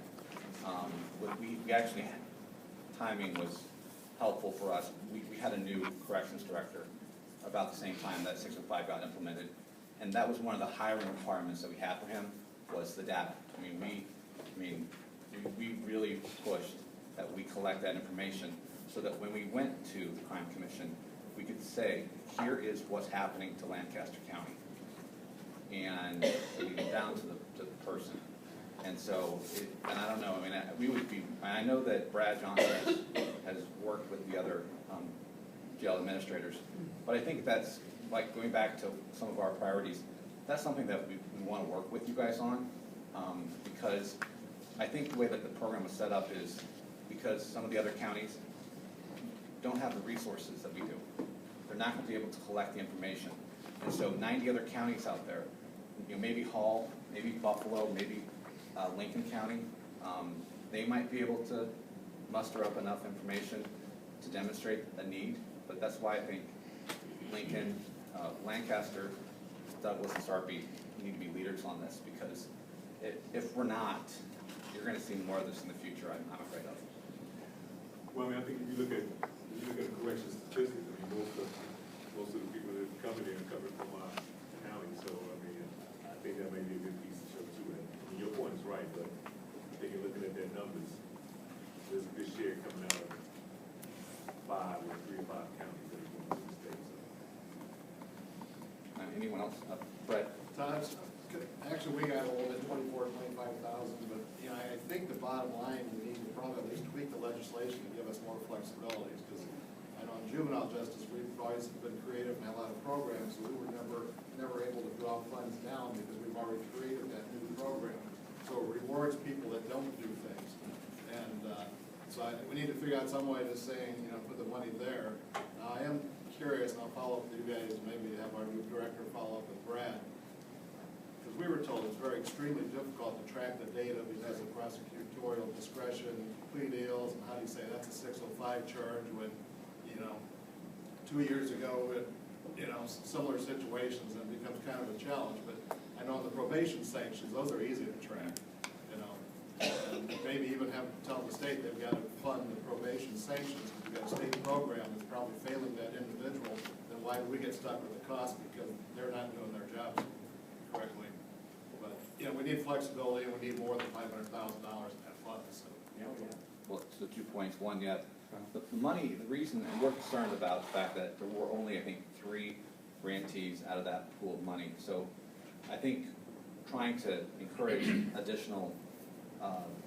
We actually, timing was helpful for us. We had a new corrections director about the same time that 605 got implemented. And that was one of the hiring requirements that we had for him was the data. We really pushed that we collect that information so that when we went to the Crime Commission, we could say, here is what's happening to Lancaster County. And we get down to the person. And so, and I don't know, I mean, we would be, I know that Brad Johnson has worked with the other jail administrators, but I think that's, like, going back to some of our priorities, that's something that we want to work with you guys on, because I think the way that the program was set up is because some of the other counties don't have the resources that we do. They're not going to be able to collect the information. And so 90 other counties out there, you know, maybe Hall, maybe Buffalo, maybe Lincoln County, they might be able to muster up enough information to demonstrate a need, but that's why I think Lincoln, Lancaster, Douglas, and Sarpy need to be leaders on this, because if we're not, you're going to see more of this in the future, I'm afraid of. Well, I mean, I think if you look at the correction statistics, I mean, most of the people that are coming in are coming from our county, so, I mean, I think that may be a good piece to show too. And I mean, your point is right, but I think you're looking at their numbers, there's a good share coming out of 3 or 5 counties that are going to the state, so. Anyone else? Brett? Actually, we got a little bit, 25,000, but, you know, I think the bottom line, we need to probably at least tweak the legislation to give us more flexibilities, because I know in juvenile justice, we've always been creative and had a lot of programs, so we were never able to draw funds down because we've already created that new program. So it rewards people that don't do things. And we need to figure out some way to saying, you know, put the money there. Now, I am curious, and I'll follow up with you guys, maybe have our new director follow up with Brad. Because we were told it's very extremely difficult to track the data because of prosecutorial discretion, plea deals, and how do you say, that's a 605 charge when, you know, 2 years ago, you know, similar situations, and it becomes kind of a challenge. But I know the probation sanctions, those are easy to track, you know. And maybe even tell the state they've got to fund the probation sanctions. If you've got a state program that's probably failing that individual, then why do we get stuck with the cost? Because they're not doing their jobs correctly. But, you know, we need flexibility, and we need more than $500,000 in that fund, so. Well, so 2 points. One, yeah, the money, the reason, and we're concerned about the fact that there were only, I think, 3 grantees out of that pool of money. So I think trying to encourage additional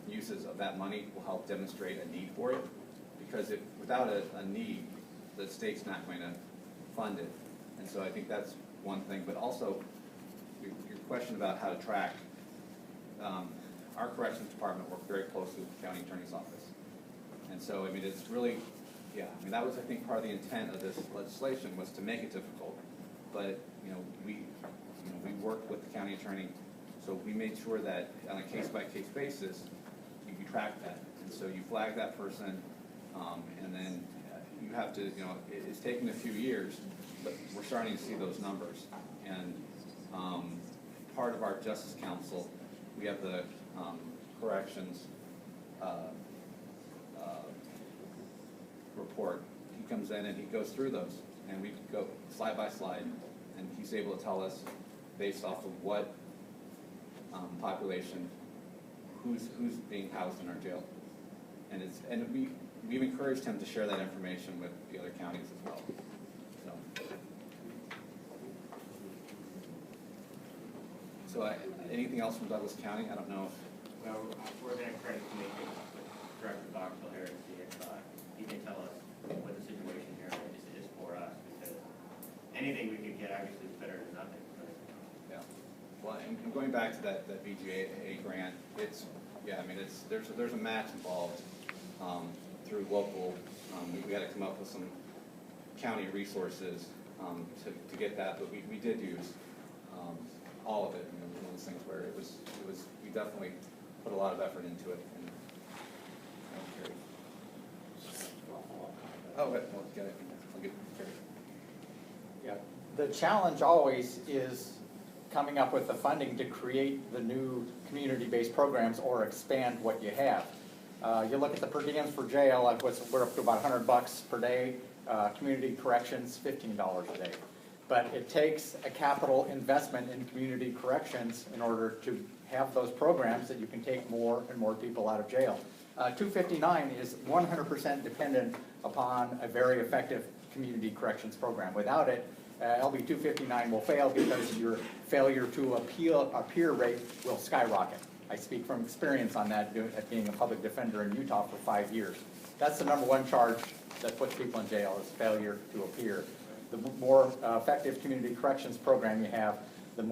uses of that money will help demonstrate a need for it. Because if without a need, the state's not going to fund it. And so I think that's one thing. But also, your question about how to track, our corrections department worked very closely with the county attorney's office. And so, I mean, it's really, yeah, I mean, that was, I think, part of the intent of this legislation was to make it difficult. But, you know, we worked with the county attorney, so we made sure that on a case-by-case basis, you track that. And so you flag that person, and then you have to, you know, it's taken a few years, but we're starting to see those numbers. And part of our Justice Council, we have the corrections report. He comes in and he goes through those, and we go slide by slide, and he's able to tell us based off of what population, who's being housed in our jail, and we've encouraged him to share that information with the other counties as well. So anything else from Douglas County? I don't know if. Well, we're going to credit committee with Director Boxell here and see if he can tell us what the situation here is for us, because anything we could get obviously is better than nothing. Yeah. Well, and going back to that BGA grant, it's, yeah, I mean, there's a match involved through local. We had to come up with some county resources to get that, but we did use all of it. You know, one of those things where it was we definitely put a lot of effort into it. And, oh, wait, well, get it. I'll get it. Yeah, the challenge always is coming up with the funding to create the new community-based programs or expand what you have. You look at the per diems for jail, we're up to about $100 per day. Community corrections, $15 a day. But it takes a capital investment in community corrections in order to have those programs that you can take more and more people out of jail. 259 is 100% dependent upon a very effective community corrections program. Without it, LB 259 will fail because your failure to appear rate will skyrocket. I speak from experience on that, being a public defender in Utah for 5 years. That's the #1 charge that puts people in jail, is failure to appear. The more effective community corrections program you have, the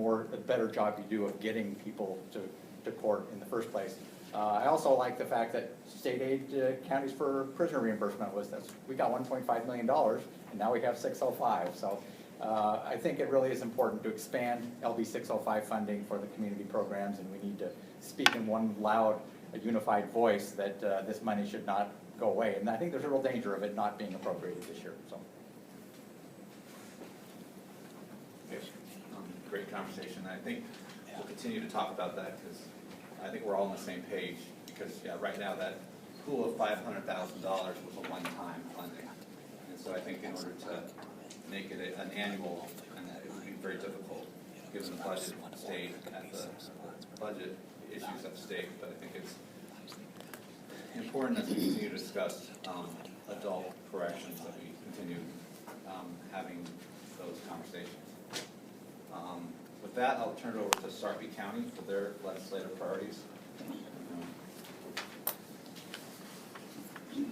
better job you do of getting people to court in the first place. I also like the fact that state aid counties for prisoner reimbursement we got $1.5 million, and now we have 605. So I think it really is important to expand LB 605 funding for the community programs, and we need to speak in one loud, unified voice that this money should not go away. And I think there's a real danger of it not being appropriated this year. So. Great conversation. I think we'll continue to talk about that because I think we're all on the same page. Because right now that pool of $500,000 was a one-time funding, and so I think in order to make it an annual, and that it would be very difficult given the budget state at the budget issues at stake. But I think it's important as we continue to discuss adult corrections that we continue having those conversations. With that, I'll turn it over to Sarpy County for their legislative priorities. Good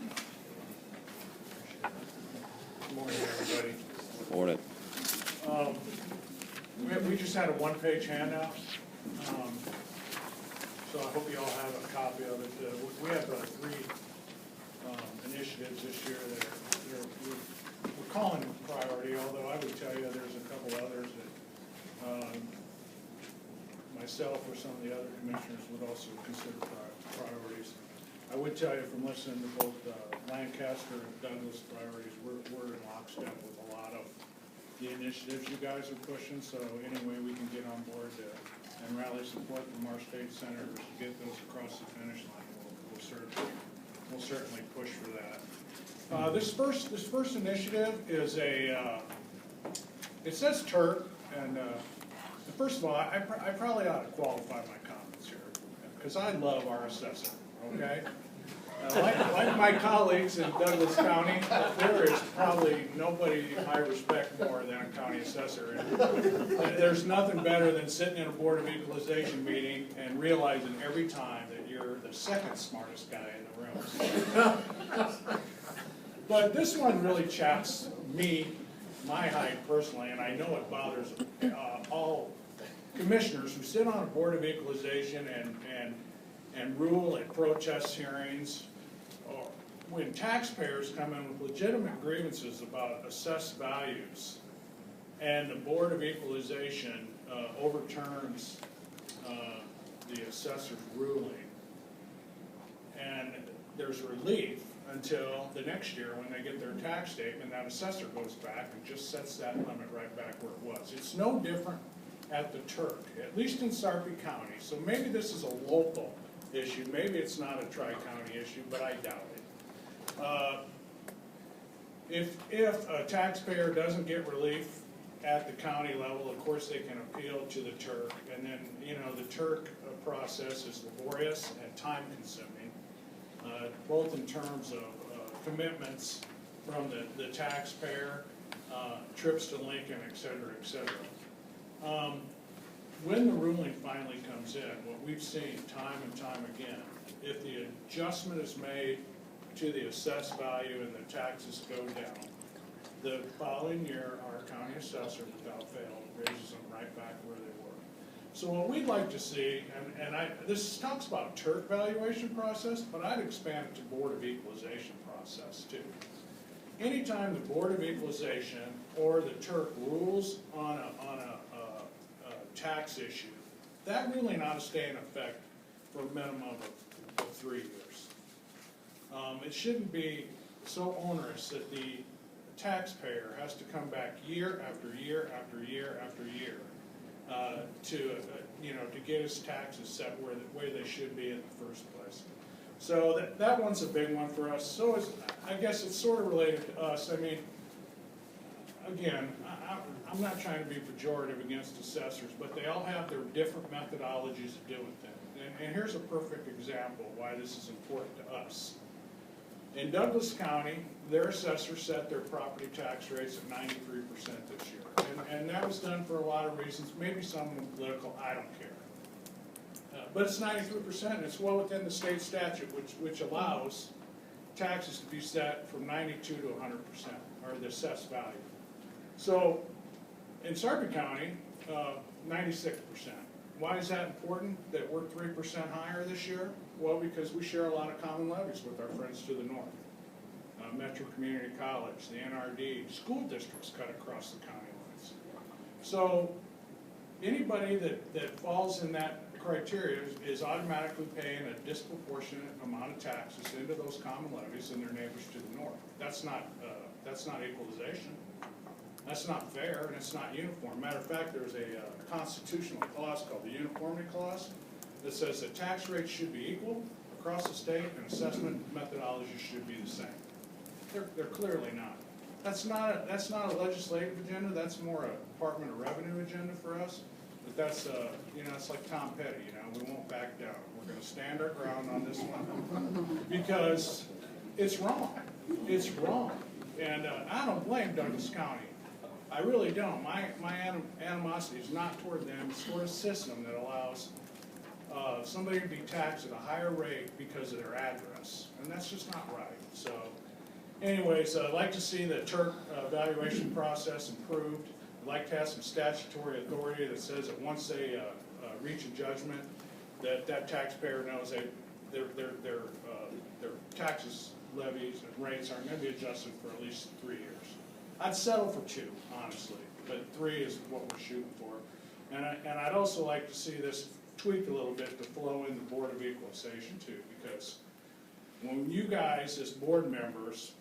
morning, everybody. Morning. We just had a one-page handout, so I hope you all have a copy of it. We have 3 initiatives this year that we're calling priority, although I would tell you there's a couple others that myself or some of the other commissioners would also consider priorities. I would tell you from listening to both Lancaster and Douglas priorities, we're in lockstep with a lot of the initiatives you guys are pushing, so any way we can get on board and rally support from our state senators to get those across the finish line, we'll certainly push for that. This first initiative is it says Turk, and first of all, I probably ought to qualify my comments here, because I love our assessor, okay? Like my colleagues in Douglas County, there is probably nobody I respect more than a county assessor. And there's nothing better than sitting in a Board of Equalization meeting and realizing every time that you're the second smartest guy in the room. But this one really chaps me, my height personally, and I know it bothers all commissioners who sit on a Board of Equalization and rule at protest hearings, or when taxpayers come in with legitimate grievances about assessed values, and the Board of Equalization overturns the assessor's ruling, and there's relief until the next year when they get their tax statement, that assessor goes back and just sets that limit right back where it was. It's no different at the Turk, at least in Sarpy County. So maybe this is a local issue, maybe it's not a tri-county issue, but I doubt it. If a taxpayer doesn't get relief at the county level, of course they can appeal to the Turk, and then, the Turk process is laborious and time-consuming. Both in terms of commitments from the taxpayer, trips to Lincoln, et cetera, et cetera. When the ruling finally comes in, what we've seen time and time again, if the adjustment is made to the assessed value and the taxes go down, the following year, our county assessor, without fail, raises them right back where they were. So what we'd like to see, this talks about Turk valuation process, but I'd expand it to Board of Equalization process too. Anytime the Board of Equalization or the Turk rules on a tax issue, that ruling ought to stay in effect for a minimum of 3 years. It shouldn't be so onerous that the taxpayer has to come back year after year after year after year to get his taxes set where they should be in the first place. So that one's a big one for us. So I guess it's sort of related to us. I mean, again, I'm not trying to be pejorative against assessors, but they all have their different methodologies of doing things. and here's a perfect example of why this is important to us. In Douglas County, their assessor set their property tax rates at 93% this year. And that was done for a lot of reasons, maybe some of them political, I don't care. But it's 93%, and it's well within the state statute, which allows taxes to be set from 92 to 100%, or the assessed value. So, in Sarpy County, 96%. Why is that important, that we're 3% higher this year? Well, because we share a lot of common levies with our friends to the north. Metro Community College, the NRD, school districts cut across the county lines. So anybody that falls in that criteria is automatically paying a disproportionate amount of taxes into those common levies than their neighbors to the north. That's not equalization. That's not fair, and it's not uniform. Matter of fact, there's a constitutional clause called the Uniformity Clause that says that tax rates should be equal across the state and assessment methodologies should be the same. They're clearly not. That's not a legislative agenda. That's more a Department of Revenue agenda for us. But that's it's like Tom Petty. We won't back down. We're going to stand our ground on this one because it's wrong. It's wrong, and I don't blame Douglas County. I really don't. My animosity is not toward them. It's toward a system that allows somebody to be taxed at a higher rate because of their address, and that's just not right. So. Anyways, I'd like to see the Turk valuation process improved. I'd like to have some statutory authority that says that once they reach a judgment, that taxpayer knows that their taxes, levies, and rates aren't going to be adjusted for at least 3 years. I'd settle for 2, honestly, but 3 is what we're shooting for. And I'd also like to see this tweaked a little bit to flow in the Board of Equalization too, because when you guys as board members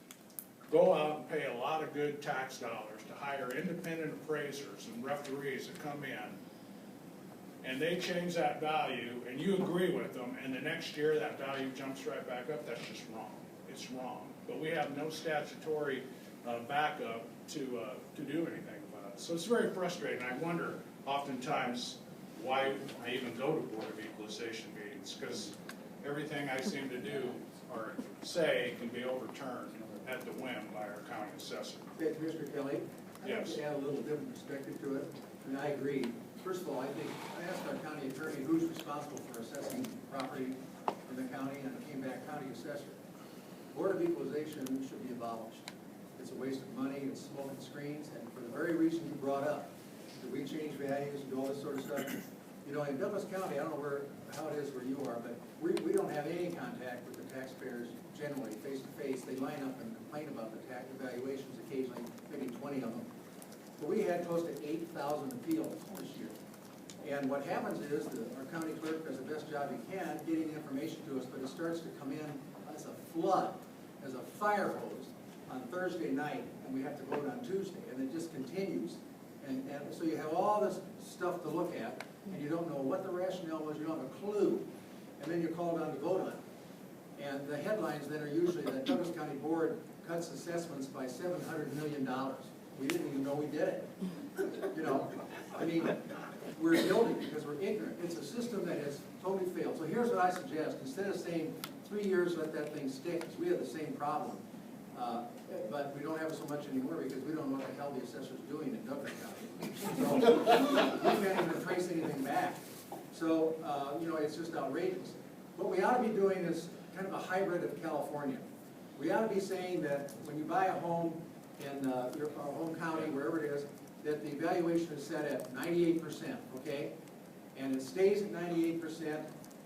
go out and pay a lot of good tax dollars to hire independent appraisers and referees that come in, and they change that value, and you agree with them, and the next year that value jumps right back up, that's just wrong. It's wrong. But we have no statutory backup to do anything about it. So it's very frustrating. I wonder oftentimes why I even go to Board of Equalization meetings, because everything I seem to do or say can be overturned at the whim by our county assessor. Okay, Commissioner Kelly? Yes. I'd like to add a little different perspective to it. I agree. First of all, I asked our county attorney who's responsible for assessing property in the county, and it came back county assessor. Board of Equalization should be abolished. It's a waste of money, it's smoke and screens, and for the very reason you brought up, that we change values and do all this sort of stuff. In Douglas County, I don't know how it is where you are, but we don't have any contact with the taxpayers generally, face to face. They line up and complain about the tax evaluations occasionally, maybe 20 of them. But we had close to 8,000 appeals this year. And what happens is that our county clerk does the best job he can getting the information to us, but it starts to come in as a flood, as a fire hose on Thursday night, and we have to vote on Tuesday, and it just continues. And so you have all this stuff to look at, and you don't know what the rationale was, you don't have a clue, and then you're called on to vote on it. And the headlines then are usually that Douglas County Board cuts assessments by $700 million. We didn't even know we did it. We're guilty because we're ignorant. It's a system that has totally failed. So here's what I suggest. Instead of saying 3 years, let that thing stick, because we have the same problem. But we don't have it so much anymore because we don't know what the hell the assessor's doing in Douglas County. So we can't even trace anything back. So, it's just outrageous. What we ought to be doing is kind of a hybrid of California. We ought to be saying that when you buy a home in your home county, wherever it is, that the valuation is set at 98%, okay? And it stays at 98%,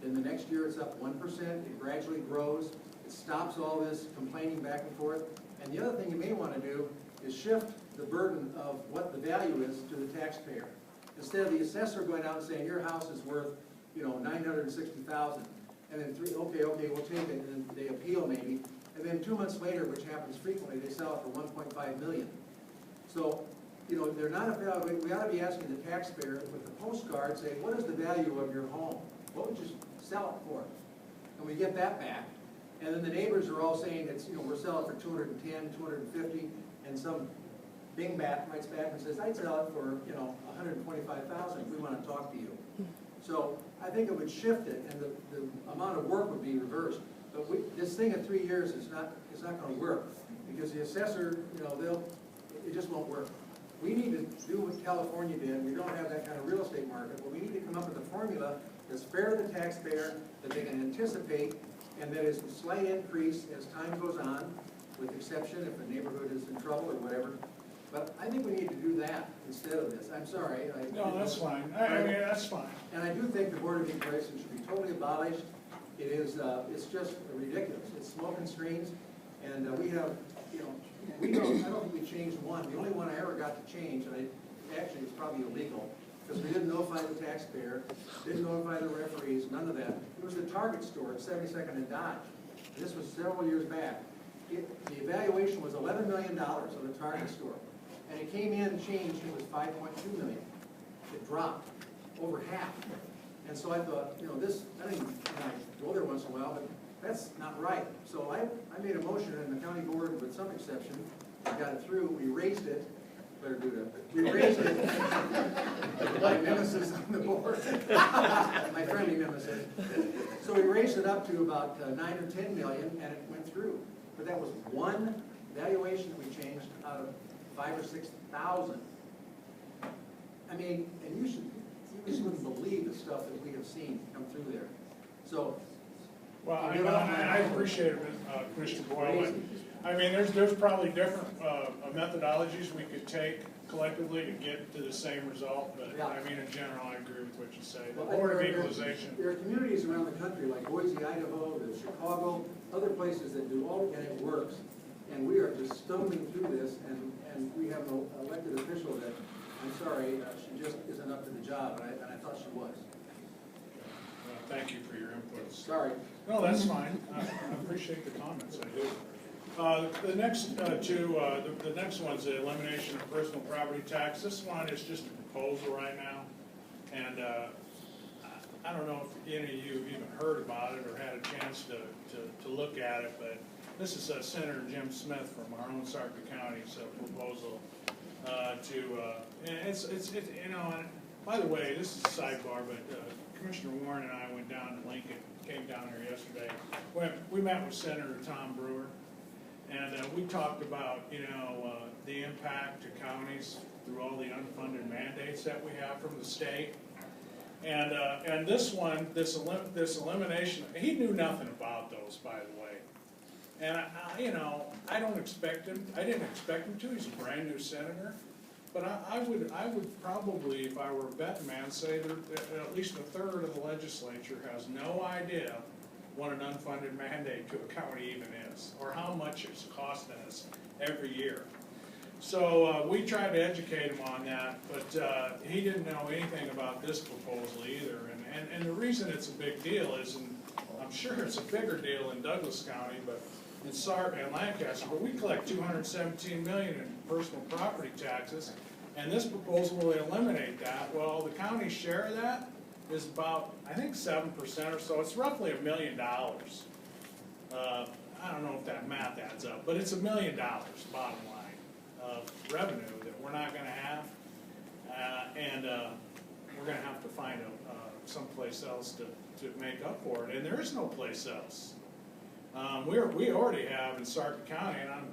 then the next year it's up 1%, it gradually grows, it stops all this complaining back and forth. And the other thing you may want to do is shift the burden of what the value is to the taxpayer. Instead of the assessor going out and saying, your house is worth, $960,000, and then okay, we'll take it, and then they appeal maybe, and then 2 months later, which happens frequently, they sell it for $1.5 million. So, they're not evaluating. We ought to be asking the taxpayer with the postcard, say, what is the value of your home? What would you sell it for? And we get that back. And then the neighbors are all saying it's, we're selling for 210, 250, and some big bat writes back and says, I'd sell it for, 125,000 if we want to talk to you. So I think it would shift it, and the amount of work would be reversed. But this thing in 3 years is not gonna work, because the assessor, you know, it just won't work. We need to do what California did. We don't have that kind of real estate market, but we need to come up with a formula that's fair to the taxpayer, that they can anticipate, and that is a slight increase as time goes on, with exception if the neighborhood is in trouble or whatever. But I think we need to do that instead of this. I'm sorry. No, that's fine. I mean, that's fine. And I do think the Board of Equalization should be totally abolished. It is, it's just ridiculous. It's smoke and screens, and we have, you know, I don't think we changed one. The only one I ever got to change, and actually it's probably illegal, because we didn't notify the taxpayer, didn't notify the referees, none of that. It was the Target store at 72nd and Dodge. And this was several years back. The evaluation was $11 million of the Target store. And it came in, changed, it was $5.2 million. It dropped over half. And so I thought, you know, this, I go there once in a while, but that's not right. So I made a motion, and the county board, with some exception, got it through. We raised it. Better do that. We raised it. My nemesis on the board. My friendly nemesis. So we raised it up to about 9 or 10 million, and it went through. But that was one valuation that we changed out of 5,000 or 6,000. I mean, and you just wouldn't believe the stuff that we have seen come through there. So. Well, I appreciate it, Commissioner Boyle. I mean, there's probably different methodologies we could take collectively to get to the same result, but Yeah. I mean, in general, I agree with what you say. The Well, Board of Equalization. There are communities around the country, like Boise, Idaho, there's Chicago, other places that do all, and it works. And we are just stumbling through this, and we have an elected official that, I'm sorry, she just isn't up to the job, and I thought she was. Thank you for your input. Sorry. No, that's fine. I appreciate the comments, I do. The next the next one's the elimination of personal property tax. This one is just a proposal right now, and I don't know if any of you have even heard about it or had a chance to look at it, but this is Senator Jim Smith from our own Sarpy County's proposal and it's you know, and by the way, this is a sidebar, but Commissioner Warren and I went down to Lincoln, came down here yesterday. We met with Senator Tom Brewer, and we talked about, you know, the impact to counties through all the unfunded mandates that we have from the state. And this one, this elimination, he knew nothing about those, by the way. And you know, I didn't expect him to. He's a brand new senator. But I would probably, if I were a betting man, say that at least a third of the legislature has no idea what an unfunded mandate to a county even is, or how much it's costing us every year. So we tried to educate him on that, but he didn't know anything about this proposal either. And the reason it's a big deal is, and I'm sure it's a bigger deal in Douglas County, but in Sarpy and Lancaster, but we collect $217 million in personal property taxes, and this proposal will eliminate that. Well, the county's share of that is about, I think, 7% or so. It's roughly $1 million. I don't know if that math adds up, but it's $1 million, bottom line, of revenue that we're not going to have, and we're going to have to find someplace else to make up for it, and there is no place else. We already have in Sarpy County, and I'm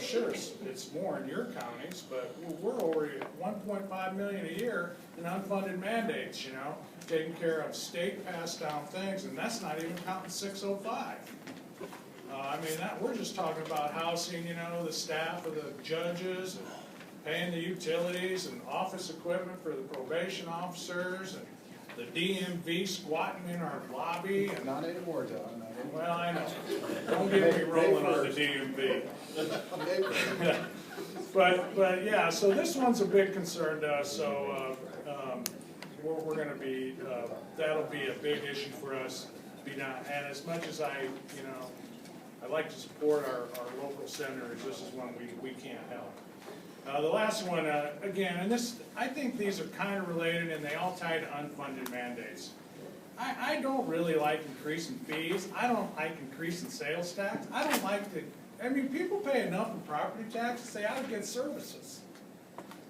sure it's more in your counties, but we're already at $1.5 million a year in unfunded mandates, you know, taking care of state passed down things, and that's not even counting 605. I mean, we're just talking about housing, you know, the staff of the judges, and paying the utilities and office equipment for the probation officers, and the DMV squatting in our lobby. And not anymore, John. Well, I know. Don't get me rolling on the DMV. But yeah, so this one's a big concern to us. So we're going to be that'll be a big issue for us. And as much as I like to support our local senators, this is one we can't help. The last one, again, and I think these are kind of related, and they all tie to unfunded mandates. I don't really like increasing fees. I don't like increasing sales tax. I don't like people pay enough in property taxes, they ought to get services.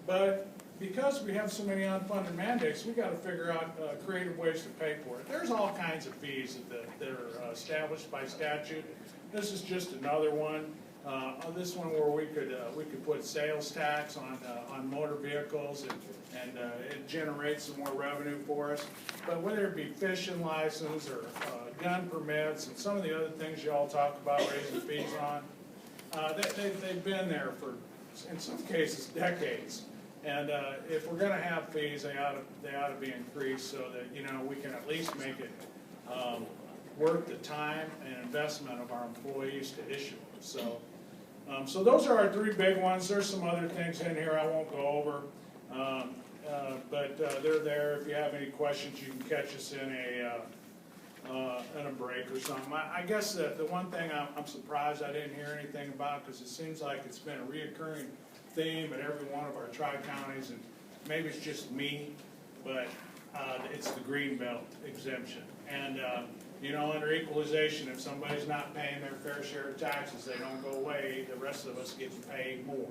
But because we have so many unfunded mandates, we gotta figure out creative ways to pay for it. There's all kinds of fees that are established by statute. This is just another one. This one where we could put sales tax on motor vehicles and it generates some more revenue for us. But whether it be fishing license or gun permits and some of the other things you all talk about raising fees on, they've been there for, in some cases, decades. And if we're gonna have fees, they ought to be increased so that, you know, we can at least make it worth the time and investment of our employees to issue them. So those are our three big ones. There's some other things in here I won't go over, but they're there. If you have any questions, you can catch us in a break or something. I guess the one thing I'm surprised I didn't hear anything about, because it seems like it's been a reoccurring theme at every one of our tri-counties, and maybe it's just me, but it's the Greenbelt exemption. And you know, under equalization, if somebody's not paying their fair share of taxes, they don't go away, the rest of us get paid more.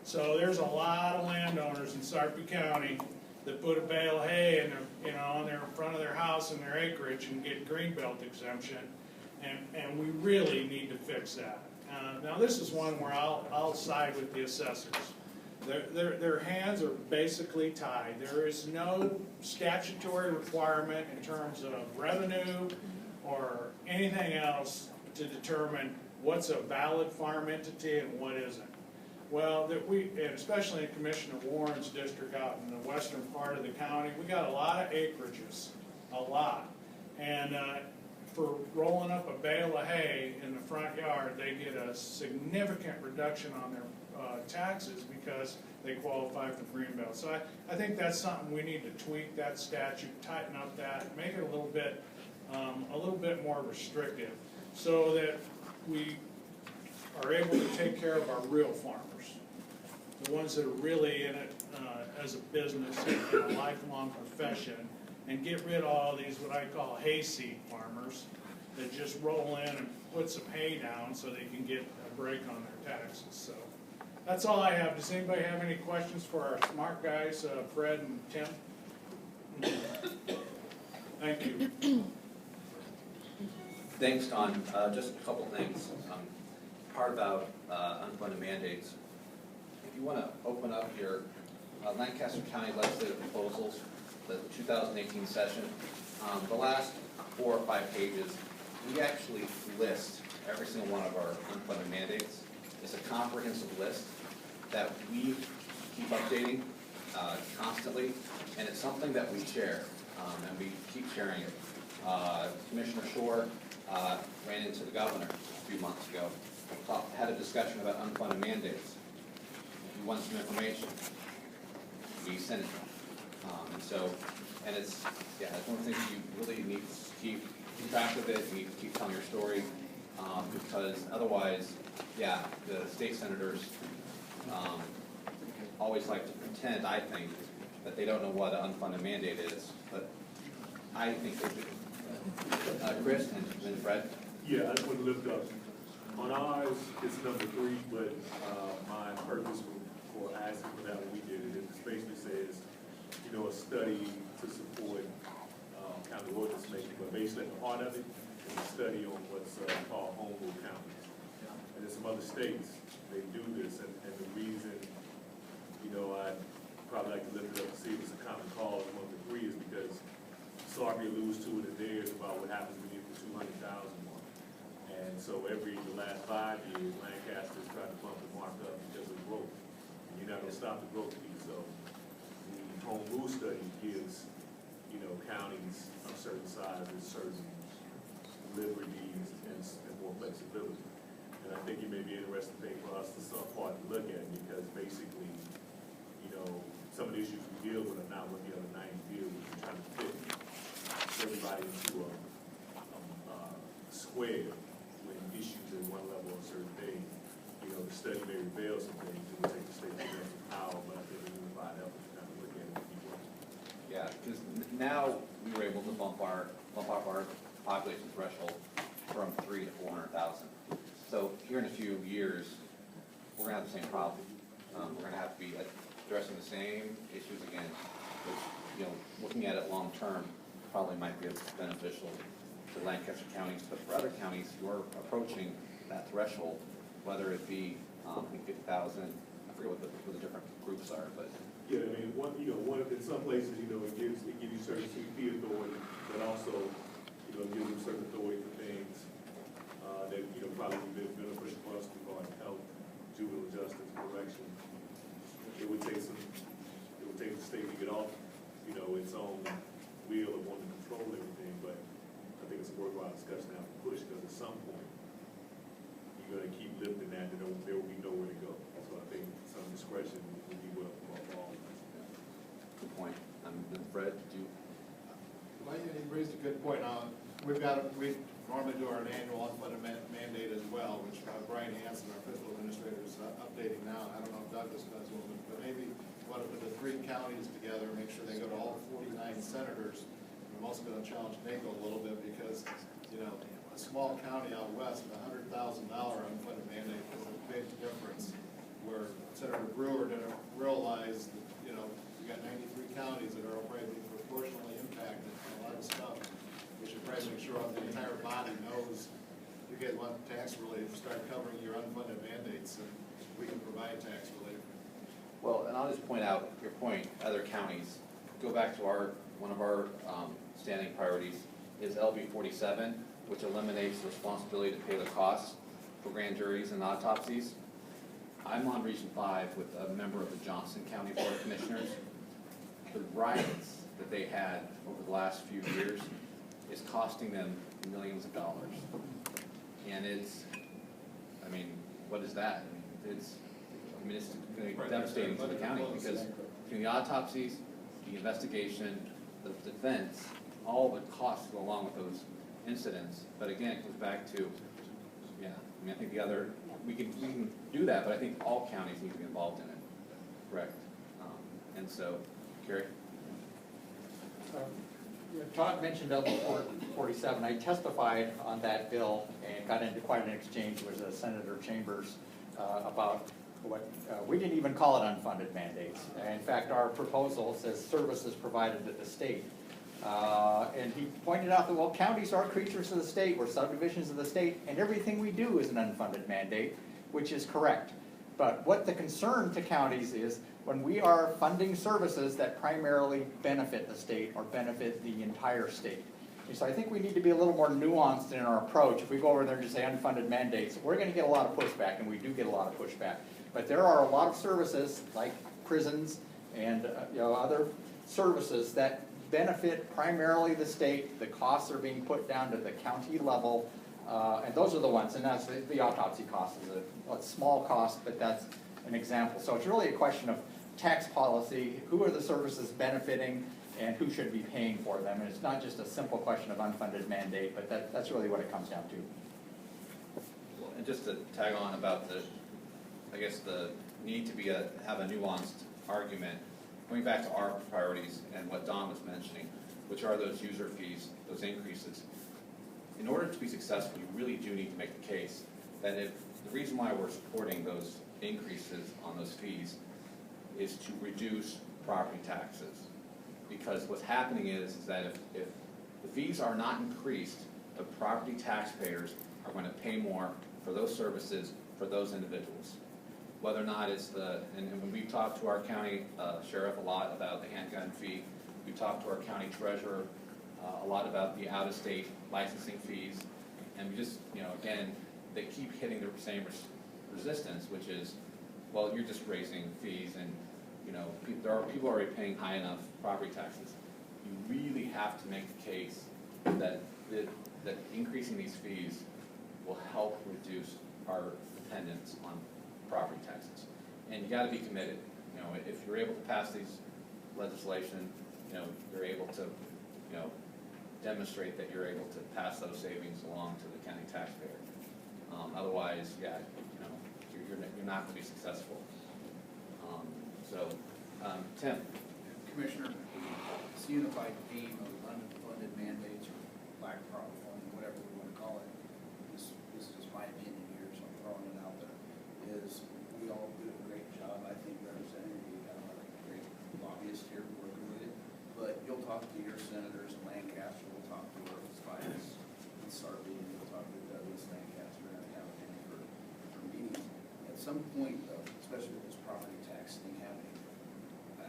So there's a lot of landowners in Sarpy County that put a bale of hay in their, you know, on their front of their house and their acreage and get Greenbelt exemption, and we really need to fix that. Now this is one where I'll side with the assessors. Their hands are basically tied. There is no statutory requirement in terms of revenue or anything else to determine what's a valid farm entity and what isn't. Well, and especially in Commissioner Warren's district out in the western part of the county, we got a lot of acreages, a lot. And for rolling up a bale of hay in the front yard, they get a significant reduction on their taxes because they qualify for Greenbelt. So I think that's something we need to tweak that statute, tighten up that, make it a little bit more restrictive, so that we are able to take care of our real farmers, the ones that are really in it as a business and a lifelong profession, and get rid of all these what I call hayseed farmers that just roll in and put some hay down so they can get a break on their taxes. So that's all I have. Does anybody have any questions for our smart guys, Fred and Tim? Thank you. Thanks, Don. Just a couple things. Part about unfunded mandates. If you want to open up your Lancaster County legislative proposals, the 2018 session, the last 4 or 5 pages, we actually list every single one of our unfunded mandates. It's a comprehensive list that we keep updating constantly, and it's something that we share, and we keep sharing it. Commissioner Shore ran into the governor a few months ago, had a discussion about unfunded mandates. He wants some information. We sent it to him. And it's one of the things you really need to keep track of it. You need to keep telling your story, because otherwise, the state senators always like to pretend, I think, that they don't know what an unfunded mandate is, but I think they do. Chris and then Fred? Yeah, I just want to lift up. On ours, it's number 3, but my purpose for asking for that when we did it, it basically says, you know, a study to support kind of ordinance making, but basically at the heart of it is a study on what's called home rule counties. And in some other states, they do this, and the reason, you know, I'd probably like to lift it up and see if it's a common cause among the 3 is because Sarpy alludes to it in theirs about what happens when you get the 200,000 mark. And so the last 5 years, Lancaster's trying to bump the mark up because of growth. And you're not going to stop the growth piece. So the home rule study gives, you know, counties of certain sizes, certain liberties, and more flexibility. And I think it may be an interesting thing for us to start to look at, because basically, you know, some of the issues we deal with are not what the other 90 deal with. We're trying to fit everybody into a square when issues at one level on a certain day. You know, the study may reveal some things, it would take the state to have some power, but I think a unified effort to kind of look at it and keep working. Yeah, because now we were able to bump up our population threshold from 3 to 400,000. So here in a few years, we're gonna have the same problem. We're gonna have to be at addressing the same issues again, which, you know, looking at it long-term probably might be beneficial to Lancaster counties, but for other counties who are approaching that threshold, whether it be, I think 50,000, I forget what the different groups are, but. Yeah, I mean, in some places, you know, it gives you certain fee authority, but also, you know, gives them certain authority for things, that, you know, probably be beneficial for us regarding health, juvenile justice, correction. It would take the state to get off, you know, its own wheel of wanting to control everything, but I think it's a worthwhile discussion now to push, because at some point, you're gonna keep lifting that, and there will be nowhere to go. So I think some discretion would be well all. Good point. Fred, did you? Well, you raised a good point. We normally do our annual unfunded mandate as well, which Brian Hanson, our fiscal administrator, is updating now. I don't know if Douglas does one, but maybe you want to put the 3 counties together, make sure they go to all 49 senators. I'm also going to challenge NACO a little bit because, you know, a small county out west, a $100,000 unfunded mandate is a big difference. Where Senator Brewer didn't realize that, you know, we got 93 counties that are already proportionally impacted and a lot of stuff. We should probably make sure the entire body knows you guys want tax relief, start covering your unfunded mandates, and we can provide tax relief. Well, and I'll just point out your point, other counties, go back to one of our standing priorities is LB 47, which eliminates the responsibility to pay the costs for grand juries and autopsies. I'm on Region 5 with a member of the Johnson County Board of Commissioners. The riots that they had over the last few years is costing them millions of dollars. And it's, I mean, what is that? It's going to be devastating to the county because between the autopsies, the investigation, the defense, all the costs go along with those incidents. But again, it goes back to, yeah, I mean, I think the other, we can do that, but I think all counties need to be involved in it, correct? And so, Kerry? Todd mentioned Bill 47. I testified on that bill and got into quite an exchange with Senator Chambers about what, we didn't even call it unfunded mandates. In fact, our proposal says services provided to the state. And he pointed out that, well, counties are creatures of the state, we're subdivisions of the state, and everything we do is an unfunded mandate, which is correct. But what the concern to counties is when we are funding services that primarily benefit the state or benefit the entire state. And so I think we need to be a little more nuanced in our approach. If we go over there and just say unfunded mandates, we're going to get a lot of pushback, and we do get a lot of pushback. But there are a lot of services like prisons and other services that benefit primarily the state. The costs are being put down to the county level, and those are the ones, and that's the autopsy cost is a small cost, but that's an example. So it's really a question of tax policy, who are the services benefiting, and who should be paying for them. And it's not just a simple question of unfunded mandate, but that's really what it comes down to. Well, and just to tag on about the need to have a nuanced argument, going back to our priorities and what Don was mentioning, which are those user fees, those increases. In order to be successful, you really do need to make the case that if the reason why we're supporting those increases on those fees is to reduce property taxes. Because what's happening is that if the fees are not increased, the property taxpayers are going to pay more for those services for those individuals. Whether or not it's and when we talk to our county sheriff a lot about the handgun fee, we talk to our county treasurer a lot about the out-of-state licensing fees, and we just, again, they keep hitting the same resistance, which is, well, you're just raising fees, and there are people already paying high enough property taxes. You really have to make the case that increasing these fees will help reduce our dependence on property taxes. And you got to be committed. If you're able to pass these legislation, you're able to, demonstrate that you're able to pass those savings along to the county taxpayer. Otherwise, yeah, you're not going to be successful. Tim. Commissioner, this unified theme of unfunded mandates or lack of proper funding, whatever we want to call it, this is just my opinion here, so I'm throwing it out there, is we all do a great job, I think, representing the some point, though, especially with this property tax thing happening,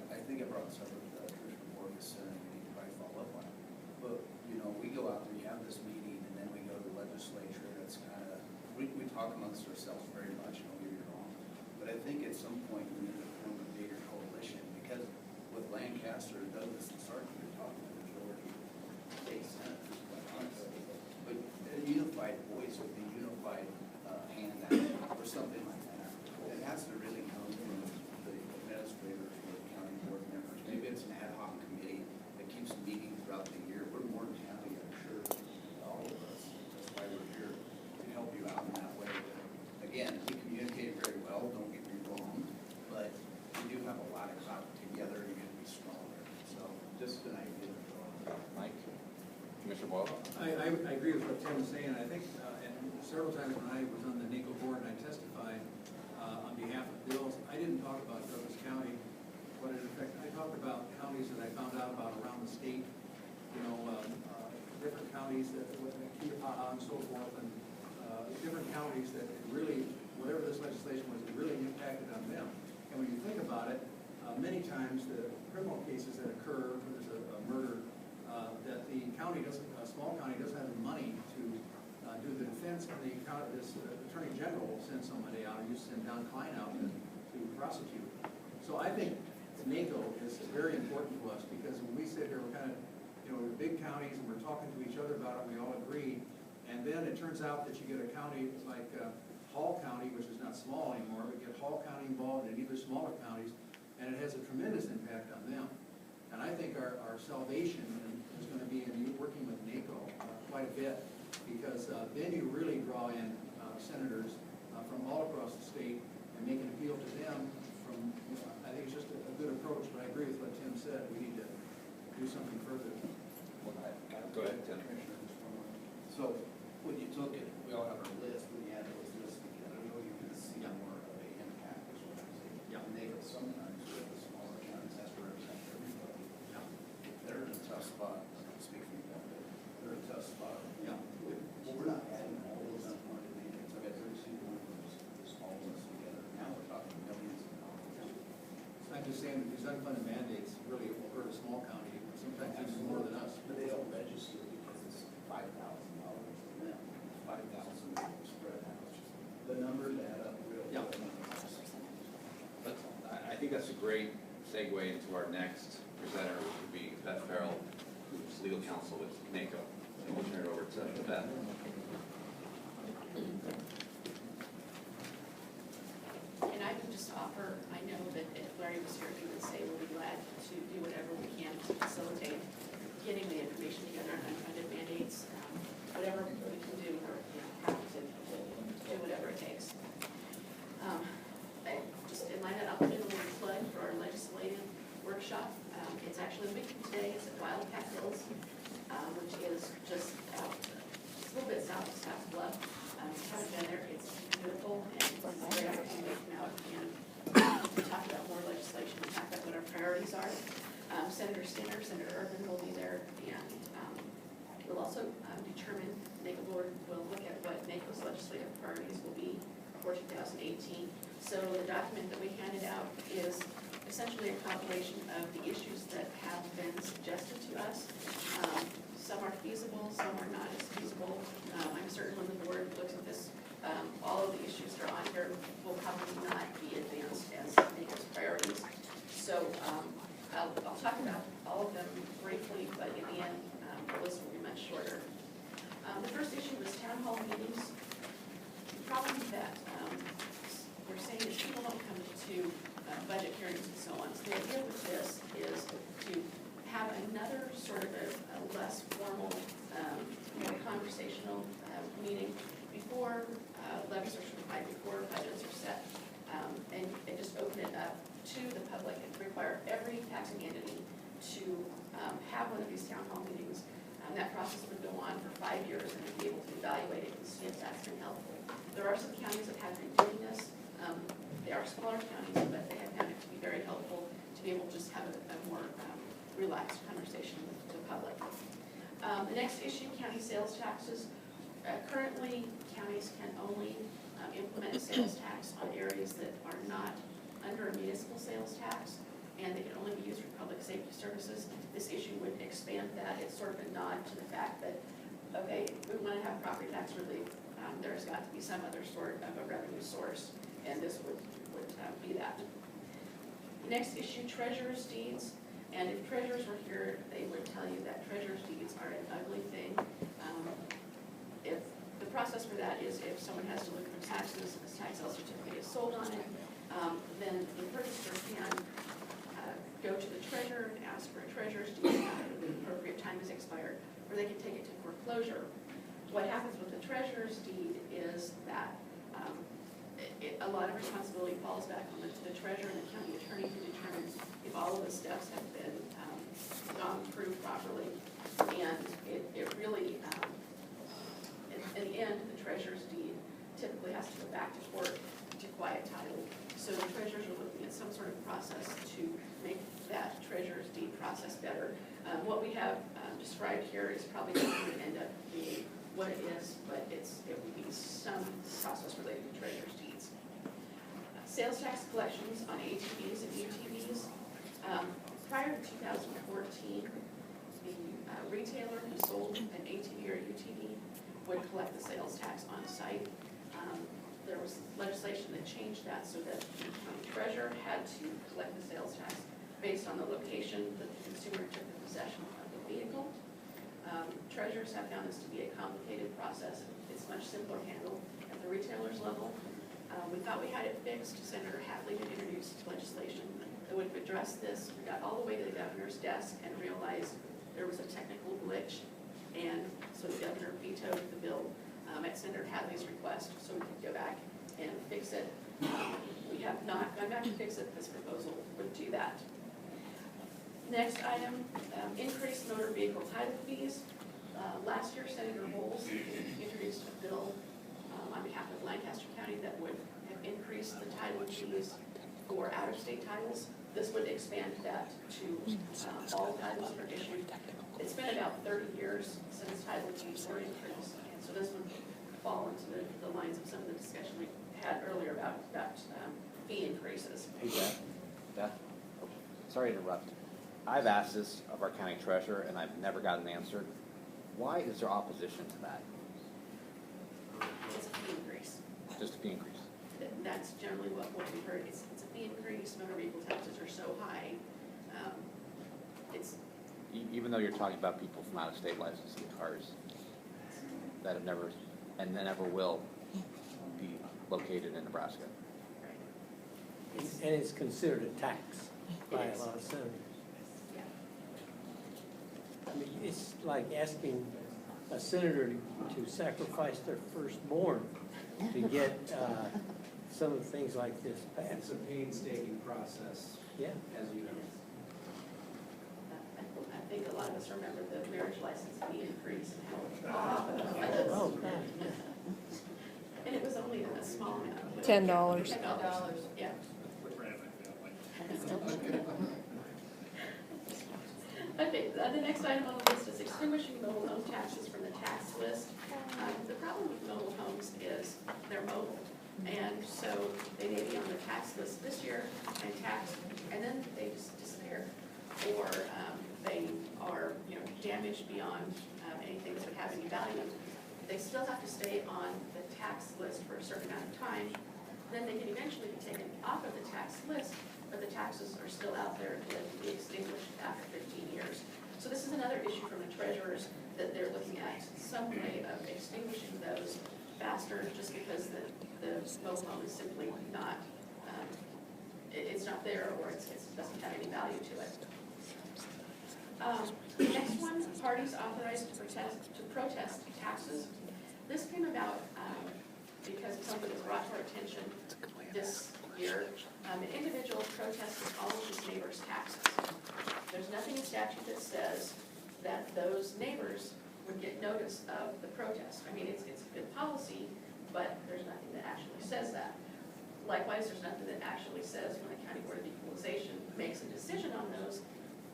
I think I brought this up with Commissioner Morganson, and we need to probably follow up on it. But, you know, we go out there, we have this meeting, and then we go to the legislature, that's kind of, we talk amongst ourselves very much, don't get me wrong. But I think at some point, we need to form a bigger coalition, because with Lancaster, Douglas, and Sargent, we're talking to the majority state senators, quite honestly. But a unified voice would be unified handout, or something like that. It has to really come from the administrator or the county board members. Maybe it's an ad hoc committee that keeps meeting throughout the year. We're more than happy, I'm sure, all of us. That's why we're here, to help you out in that way. But again, we communicate very well, don't get me wrong, but we do have a lot of clout together, you're gonna be stronger. So just an idea. Mike? Commissioner Boyle? I agree with what Tim was saying. I think, and several times when I was on the NACO board and I testified on behalf of bills, I didn't talk about Douglas County, what it affected. I talked about counties that I found out about around the state, you know, different counties that, Kiapaha and so forth, and different counties that really, whatever this legislation was, it really impacted on them. And when you think about it, many times the criminal cases that occur, where there's a murder, that the county doesn't, a small county doesn't have the money to do the defense, and the county, this attorney general will send somebody out, or you send Don Klein out to prosecute. So I think NACO is very important to us, because when we sit here, we're kind of, you know, we're big counties, and we're talking to each other about it, we all agree, and then it turns out that you get a county like Hall County, which is not small anymore, but get Hall County involved in either smaller counties, and it has a tremendous impact on them. And I think our salvation is going to be in working with NACO quite a bit, because then you really draw in senators from all across the state and make an appeal to them from, you know, I think it's just a good approach, but I agree with what Tim said. We need to do something further. Go ahead, Tim. So when you took it, we all have our list, when you add those lists together, I know you're going to see more of an impact, is what I'm saying. Yeah. And NACO sometimes with the smaller counties has to represent everybody. Yeah. They're in a tough spot, speak for you about that. They're in a tough spot. Yeah. Well, we're not adding all those unfunded mandates. I've got every single one of those all lists together. Now we're talking millions of dollars. I'm just saying that these unfunded mandates really will hurt a small county, sometimes even more than us. But they don't register because it's $5,000 to them. 5,000 spread out. The numbers add up real Yeah. quick. I think that's a great segue into our next presenter, which would be Beth Farrell, who's legal counsel with NACO. So we'll turn it over to Beth. And I can just offer, I know that if Larry was here, he would say we'll be glad to do whatever we can to facilitate getting the information together on unfunded mandates. Whatever we can do, we're happy to do whatever it takes. Just in my head, I'll put in a little plug for our legislative workshop. It's actually a week from today. It's at Wildcat Hills, which is just a little bit south of Scotts Bluff. If you haven't been there, it's beautiful, and it's a great opportunity to come out and talk about more legislation, and talk about what our priorities are. Senator Skinner, Senator Urban will be there, and we'll also determine, NACO board will look at what NACO's legislative priorities will be for 2018. So the document that we handed out is essentially a compilation of the issues that have been suggested to us. Some are feasible, some are not as feasible. I'm certain when the board looks at this, all of the issues that are on here will probably not be advanced as NACO's priorities. So I'll talk about all of them briefly, but in the end, the list will be much shorter. The first issue was town hall meetings. The problem that we're saying is people don't come to budget hearings and so on. So the idea with this is to have another sort of a less formal, more conversational meeting before levies are certified, before budgets are set, and just open it up to the public and require every taxing entity to have one of these town hall meetings. That process would go on for 5 years, and we'd be able to evaluate it and see if that's been helpful. There are some counties that have been doing this. They are smaller counties, but they have found it to be very helpful to be able to just have a more relaxed conversation with the public. The next issue, county sales taxes. Currently, counties can only implement a sales tax on areas that are not under a municipal sales tax, and they can only be used for public safety services. This issue would expand that. It's sort of a nod to the fact that, okay, we want to have property tax relief, there's got to be some other sort of a revenue source, and this would be that. Next issue, treasurer's deeds. And if treasurers were here, they would tell you that treasurer's deeds are an ugly thing. If the process for that is if someone has to look for taxes, this tax sale certificate is sold on it, then the purchaser can go to the treasurer and ask for a treasurer's deed after the appropriate time has expired, or they can take it to foreclosure. What happens with the treasurer's deed is that a lot of responsibility falls back on the treasurer and the county attorney to determine if all of the steps have been gone through properly. And it really, in the end, the treasurer's deed typically has to go back to court to quiet title. So the treasurers are looking at some sort of process to make that treasurer's deed process better. What we have described here is probably not going to end up being what it is, but it will be some process related to treasurer's deeds. Sales tax collections on ATVs and UTVs. Prior to 2014, the retailer who sold an ATV or UTV would collect the sales tax on site. There was legislation that changed that so that the county treasurer had to collect the sales tax based on the location that the consumer took the possession of the vehicle. Treasurers have found this to be a complicated process. It's much simpler handled at the retailer's level. We thought we had it fixed. Senator Hatley had introduced legislation that would address this. We got all the way to the governor's desk and realized there was a technical glitch, and so the governor vetoed the bill at Senator Hatley's request, so we could go back and fix it. We have not gone back to fix it. This proposal would do that. Next item, increased motor vehicle title fees. Last year, Senator Bowles introduced a bill on behalf of Lancaster County that would have increased the title fees for out-of-state titles. This would expand that to all titles that are issued. It's been about 30 years since title fees were increased, and so this would fall into the lines of some of the discussion we had earlier about fee increases. Hey, Beth, sorry to interrupt. I've asked this of our county treasurer, and I've never gotten an answer. Why is there opposition to that? It's a fee increase. Just a fee increase? That's generally what we've heard. It's a fee increase. Motor vehicle taxes are so high. Even though you're talking about people from out-of-state licensing cars that have never, and never will be located in Nebraska. And it's considered a tax by a lot of senators. Yeah. I mean, it's like asking a senator to sacrifice their firstborn to get some of the things like this passed. It's a painstaking process, Yeah. as you know. I think a lot of us remember the marriage license fee increase and how it Oh, was. And it was only a small amount. $10. $10, yeah. Okay, the next item on the list is extinguishing mobile home taxes from the tax list. The problem with mobile homes is they're mobile. And so they may be on the tax list this year and taxed, and then they just disappear. Or they are, damaged beyond anything that would have any value. They still have to stay on the tax list for a certain amount of time. Then they can eventually be taken off of the tax list, but the taxes are still out there and can be extinguished after 15 years. So this is another issue from the treasurers, that they're looking at some way of extinguishing those faster, just because the mobile home is simply not, it's not there, or it doesn't have any value to it. Next one, parties authorized to protest taxes. This came about because something was brought to our attention this year. An individual protested all of his neighbors' taxes. There's nothing in statute that says that those neighbors would get notice of the protest. I mean, it's good policy, but there's nothing that actually says that. Likewise, there's nothing that actually says when the County Board of Equalization makes a decision on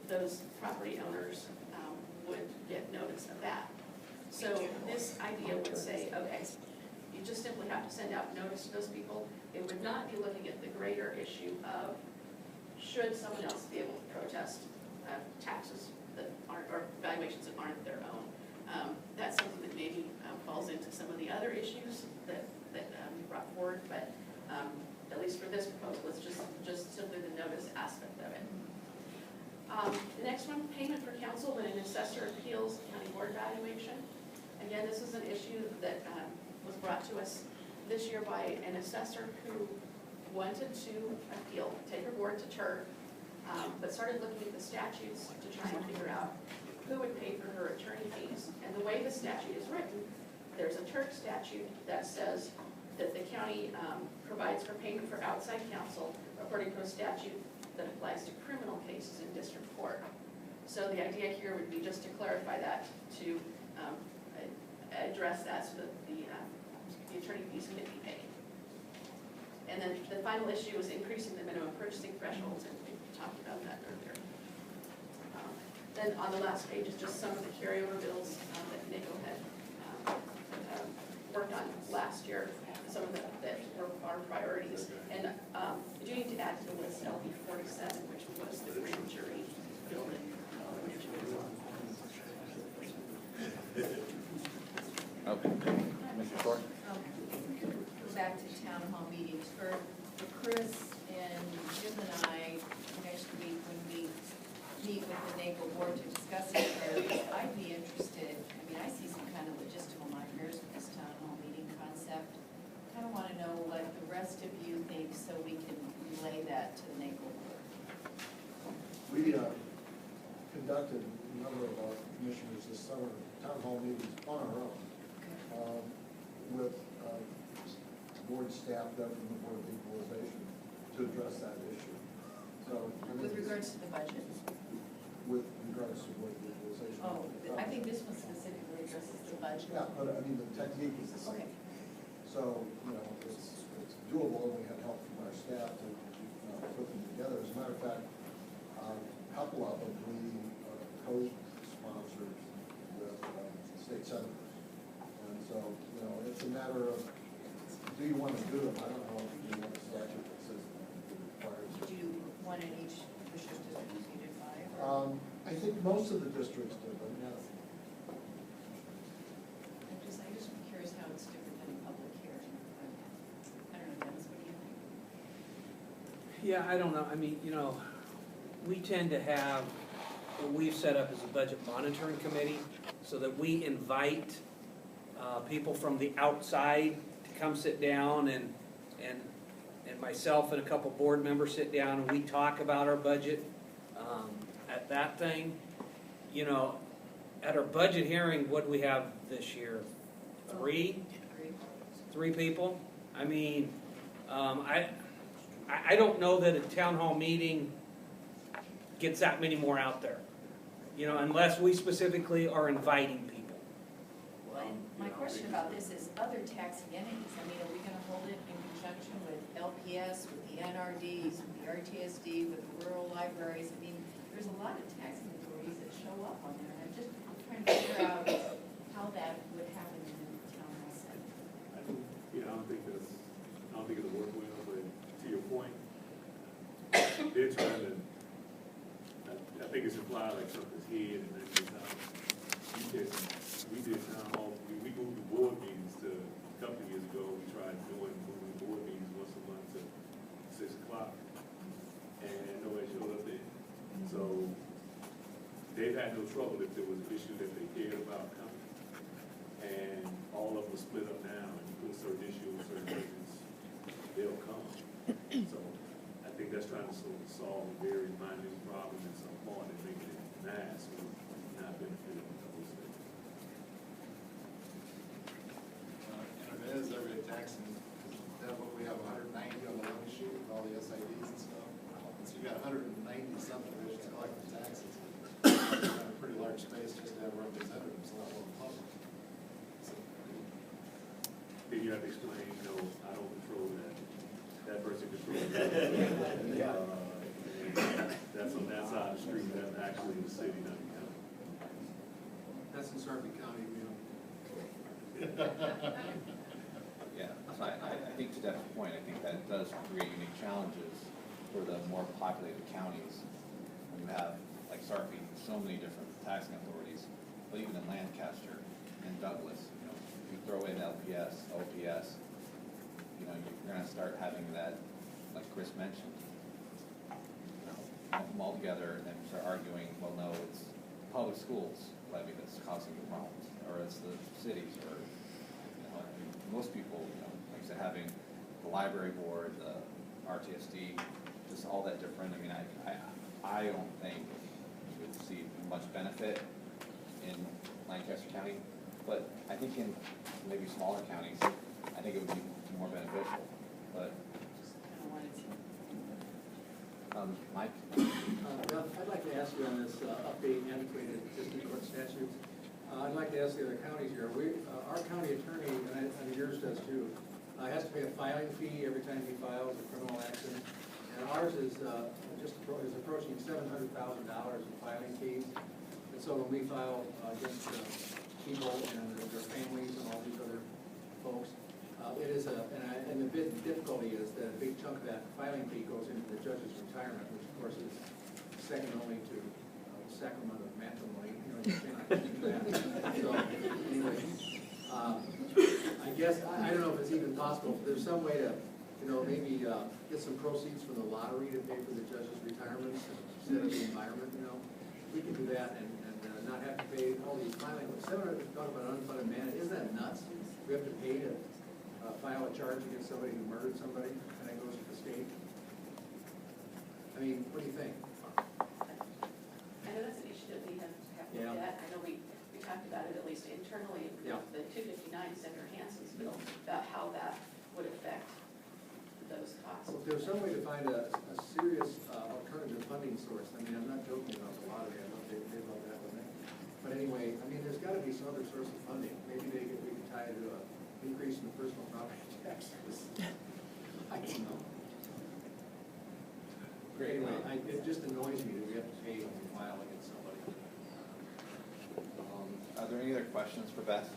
those property owners would get notice of that. So this idea would say, okay, You just simply have to send out notice to those people. It would not be looking at the greater issue of should someone else be able to protest taxes that aren't, or valuations that aren't their own. That's something that maybe falls into some of the other issues that you brought forward, but at least for this proposal, it's just simply the notice aspect of it. The next one, payment for counsel when an assessor appeals county board valuation. Again, this is an issue that was brought to us this year by an assessor who wanted to appeal, take her board to TURC, but started looking at the statutes to try and figure out who would pay for her attorney fees. And the way the statute is written, there's a TURC statute that says that the county provides for payment for outside counsel according to a statute that applies to criminal cases in district court. So the idea here would be just to clarify that, to address that so that the attorney fees can be paid. And then the final issue is increasing the minimum purchasing thresholds, and we talked about that earlier. Then on the last page is just some of the carryover bills that NACO had worked on last year, some of that were our priorities. And I do need to add to the list LB 47, which was the grand jury bill that Okay. Mr. Short? Back to town hall meetings. For Chris and Jim and I, next week when we meet with the NACO board to discuss it, I'd be interested, I mean, I see some kind of logistical nightmares with this town hall meeting concept. Kind of want to know what the rest of you think so we can relay that to the NACO board. We conducted a number of our commissioners this summer, town hall meetings on our own, with board staff there from the Board of Equalization to address that issue. So, With regards to the budget? With regards to Board of Equalization. Oh, I think this one specifically addresses the budget. Yeah, but I mean, the technique is the same. Okay. So, it's doable, and we had help from our staff to put them together. As a matter of fact, a couple of them we co-sponsored with state senators. And so, it's a matter of, do you want to do them? I don't know if you want a statute that says it requires. Do you want in each commissioner's district you did five? I think most of the districts do them, yes. I'm just curious how it's different than a public hearing. I don't know, Dennis, what do you think? Yeah, I don't know. I mean, we tend to have, what we've set up as a budget monitoring committee so that we invite people from the outside to come sit down, and myself and a couple board members sit down and we talk about our budget at that thing. At our budget hearing, what do we have this year? Three people? I mean, I don't know that a town hall meeting gets that many more out there, unless we specifically are inviting people. Well, my question about this is other taxing entities. I mean, are we gonna hold it in conjunction with LPS, with the NRDs, with the RTSD, with the rural libraries? I mean, there's a lot of taxing authorities that show up on there, and I'm just trying to figure out how that would happen in the town hall setting. I don't think it'll work well, but to your point, they're trying to, I think it's implied like something's hid, and then we did town hall, we moved the board meetings to, a couple of years ago, we tried moving board meetings once a month to 6 o'clock, and nobody showed up then. So they've had no trouble if there was an issue that they cared about coming. And all of them are split up now, and you put certain issues, certain things, they'll come. So I think that's trying to solve a very minute problem in some point and making it mass will not benefit those things. And it is every taxing, that what we have 190 on the one sheet with all the SIDs and stuff. So you got 190 subdivisions collecting taxes. It's got a pretty large space just to have representatives, a lot more public. Then you have to explain, I don't control that. That person controls that. That's on that side of the street, that's actually in the city, not the county. That's in Sarpy County, Yeah, so I think to Deb's point, I think that does create unique challenges for the more populated counties. When you have, like Sarpy, so many different taxing authorities, but even in Lancaster and Douglas, you know, you throw in LPS, OPS, you know, you're gonna start having that, like Chris mentioned, you know, lump them all together and then start arguing, well, no, it's public schools levy that's causing the problems, or it's the cities, or, you know, I mean, most people, you know, like I said, having the library board, the RTSD, just all that different, I mean, I don't think you would see much benefit in Lancaster County, but I think in maybe smaller counties, I think it would be more beneficial, but. Mike? Beth, I'd like to ask you on this update antiquated district court statutes. I'd like to ask the other counties here. Our county attorney, and yours does too, has to pay a filing fee every time he files a criminal action. And ours is approaching $700,000 in filing fees. And so when we file against people and their families and all these other folks, it is and the big difficulty is that a big chunk of that filing fee goes into the judge's retirement, which of course is second only to the sacrament of matrimony. You know, you can't do that. So anyway, I guess I don't know if it's even possible. If there's some way to, you know, maybe get some proceeds from the lottery to pay for the judge's retirement instead of the environment. You know, we can do that and not have to pay all these filing. Talk about unfunded mandate. Isn't that nuts? We have to pay to file a charge against somebody who murdered somebody, and it goes to the state. I mean, what do you think? I know that's an issue that we have to look at. I know we talked about it at least internally, with the 259 Senator Hansen's bill, about how that would affect those costs. Well, if there's some way to find a serious alternative funding source, I mean, I'm not joking about the lottery, I know they love that one. But anyway, I mean, there's gotta be some other source of funding. Maybe we can tie it to a increase in the personal property tax. I don't know. Great. Anyway, it just annoys me that we have to pay when we file against somebody. Are there any other questions for Beth?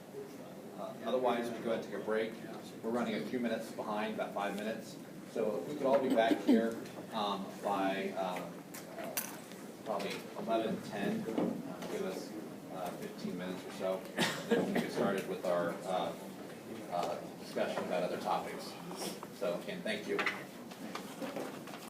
Otherwise, we go ahead and take a break. We're running a few minutes behind, about 5 minutes. So if we could all be back here by probably 11:10, give us 15 minutes or so. Then we can get started with our discussion about other topics. So again, thank you.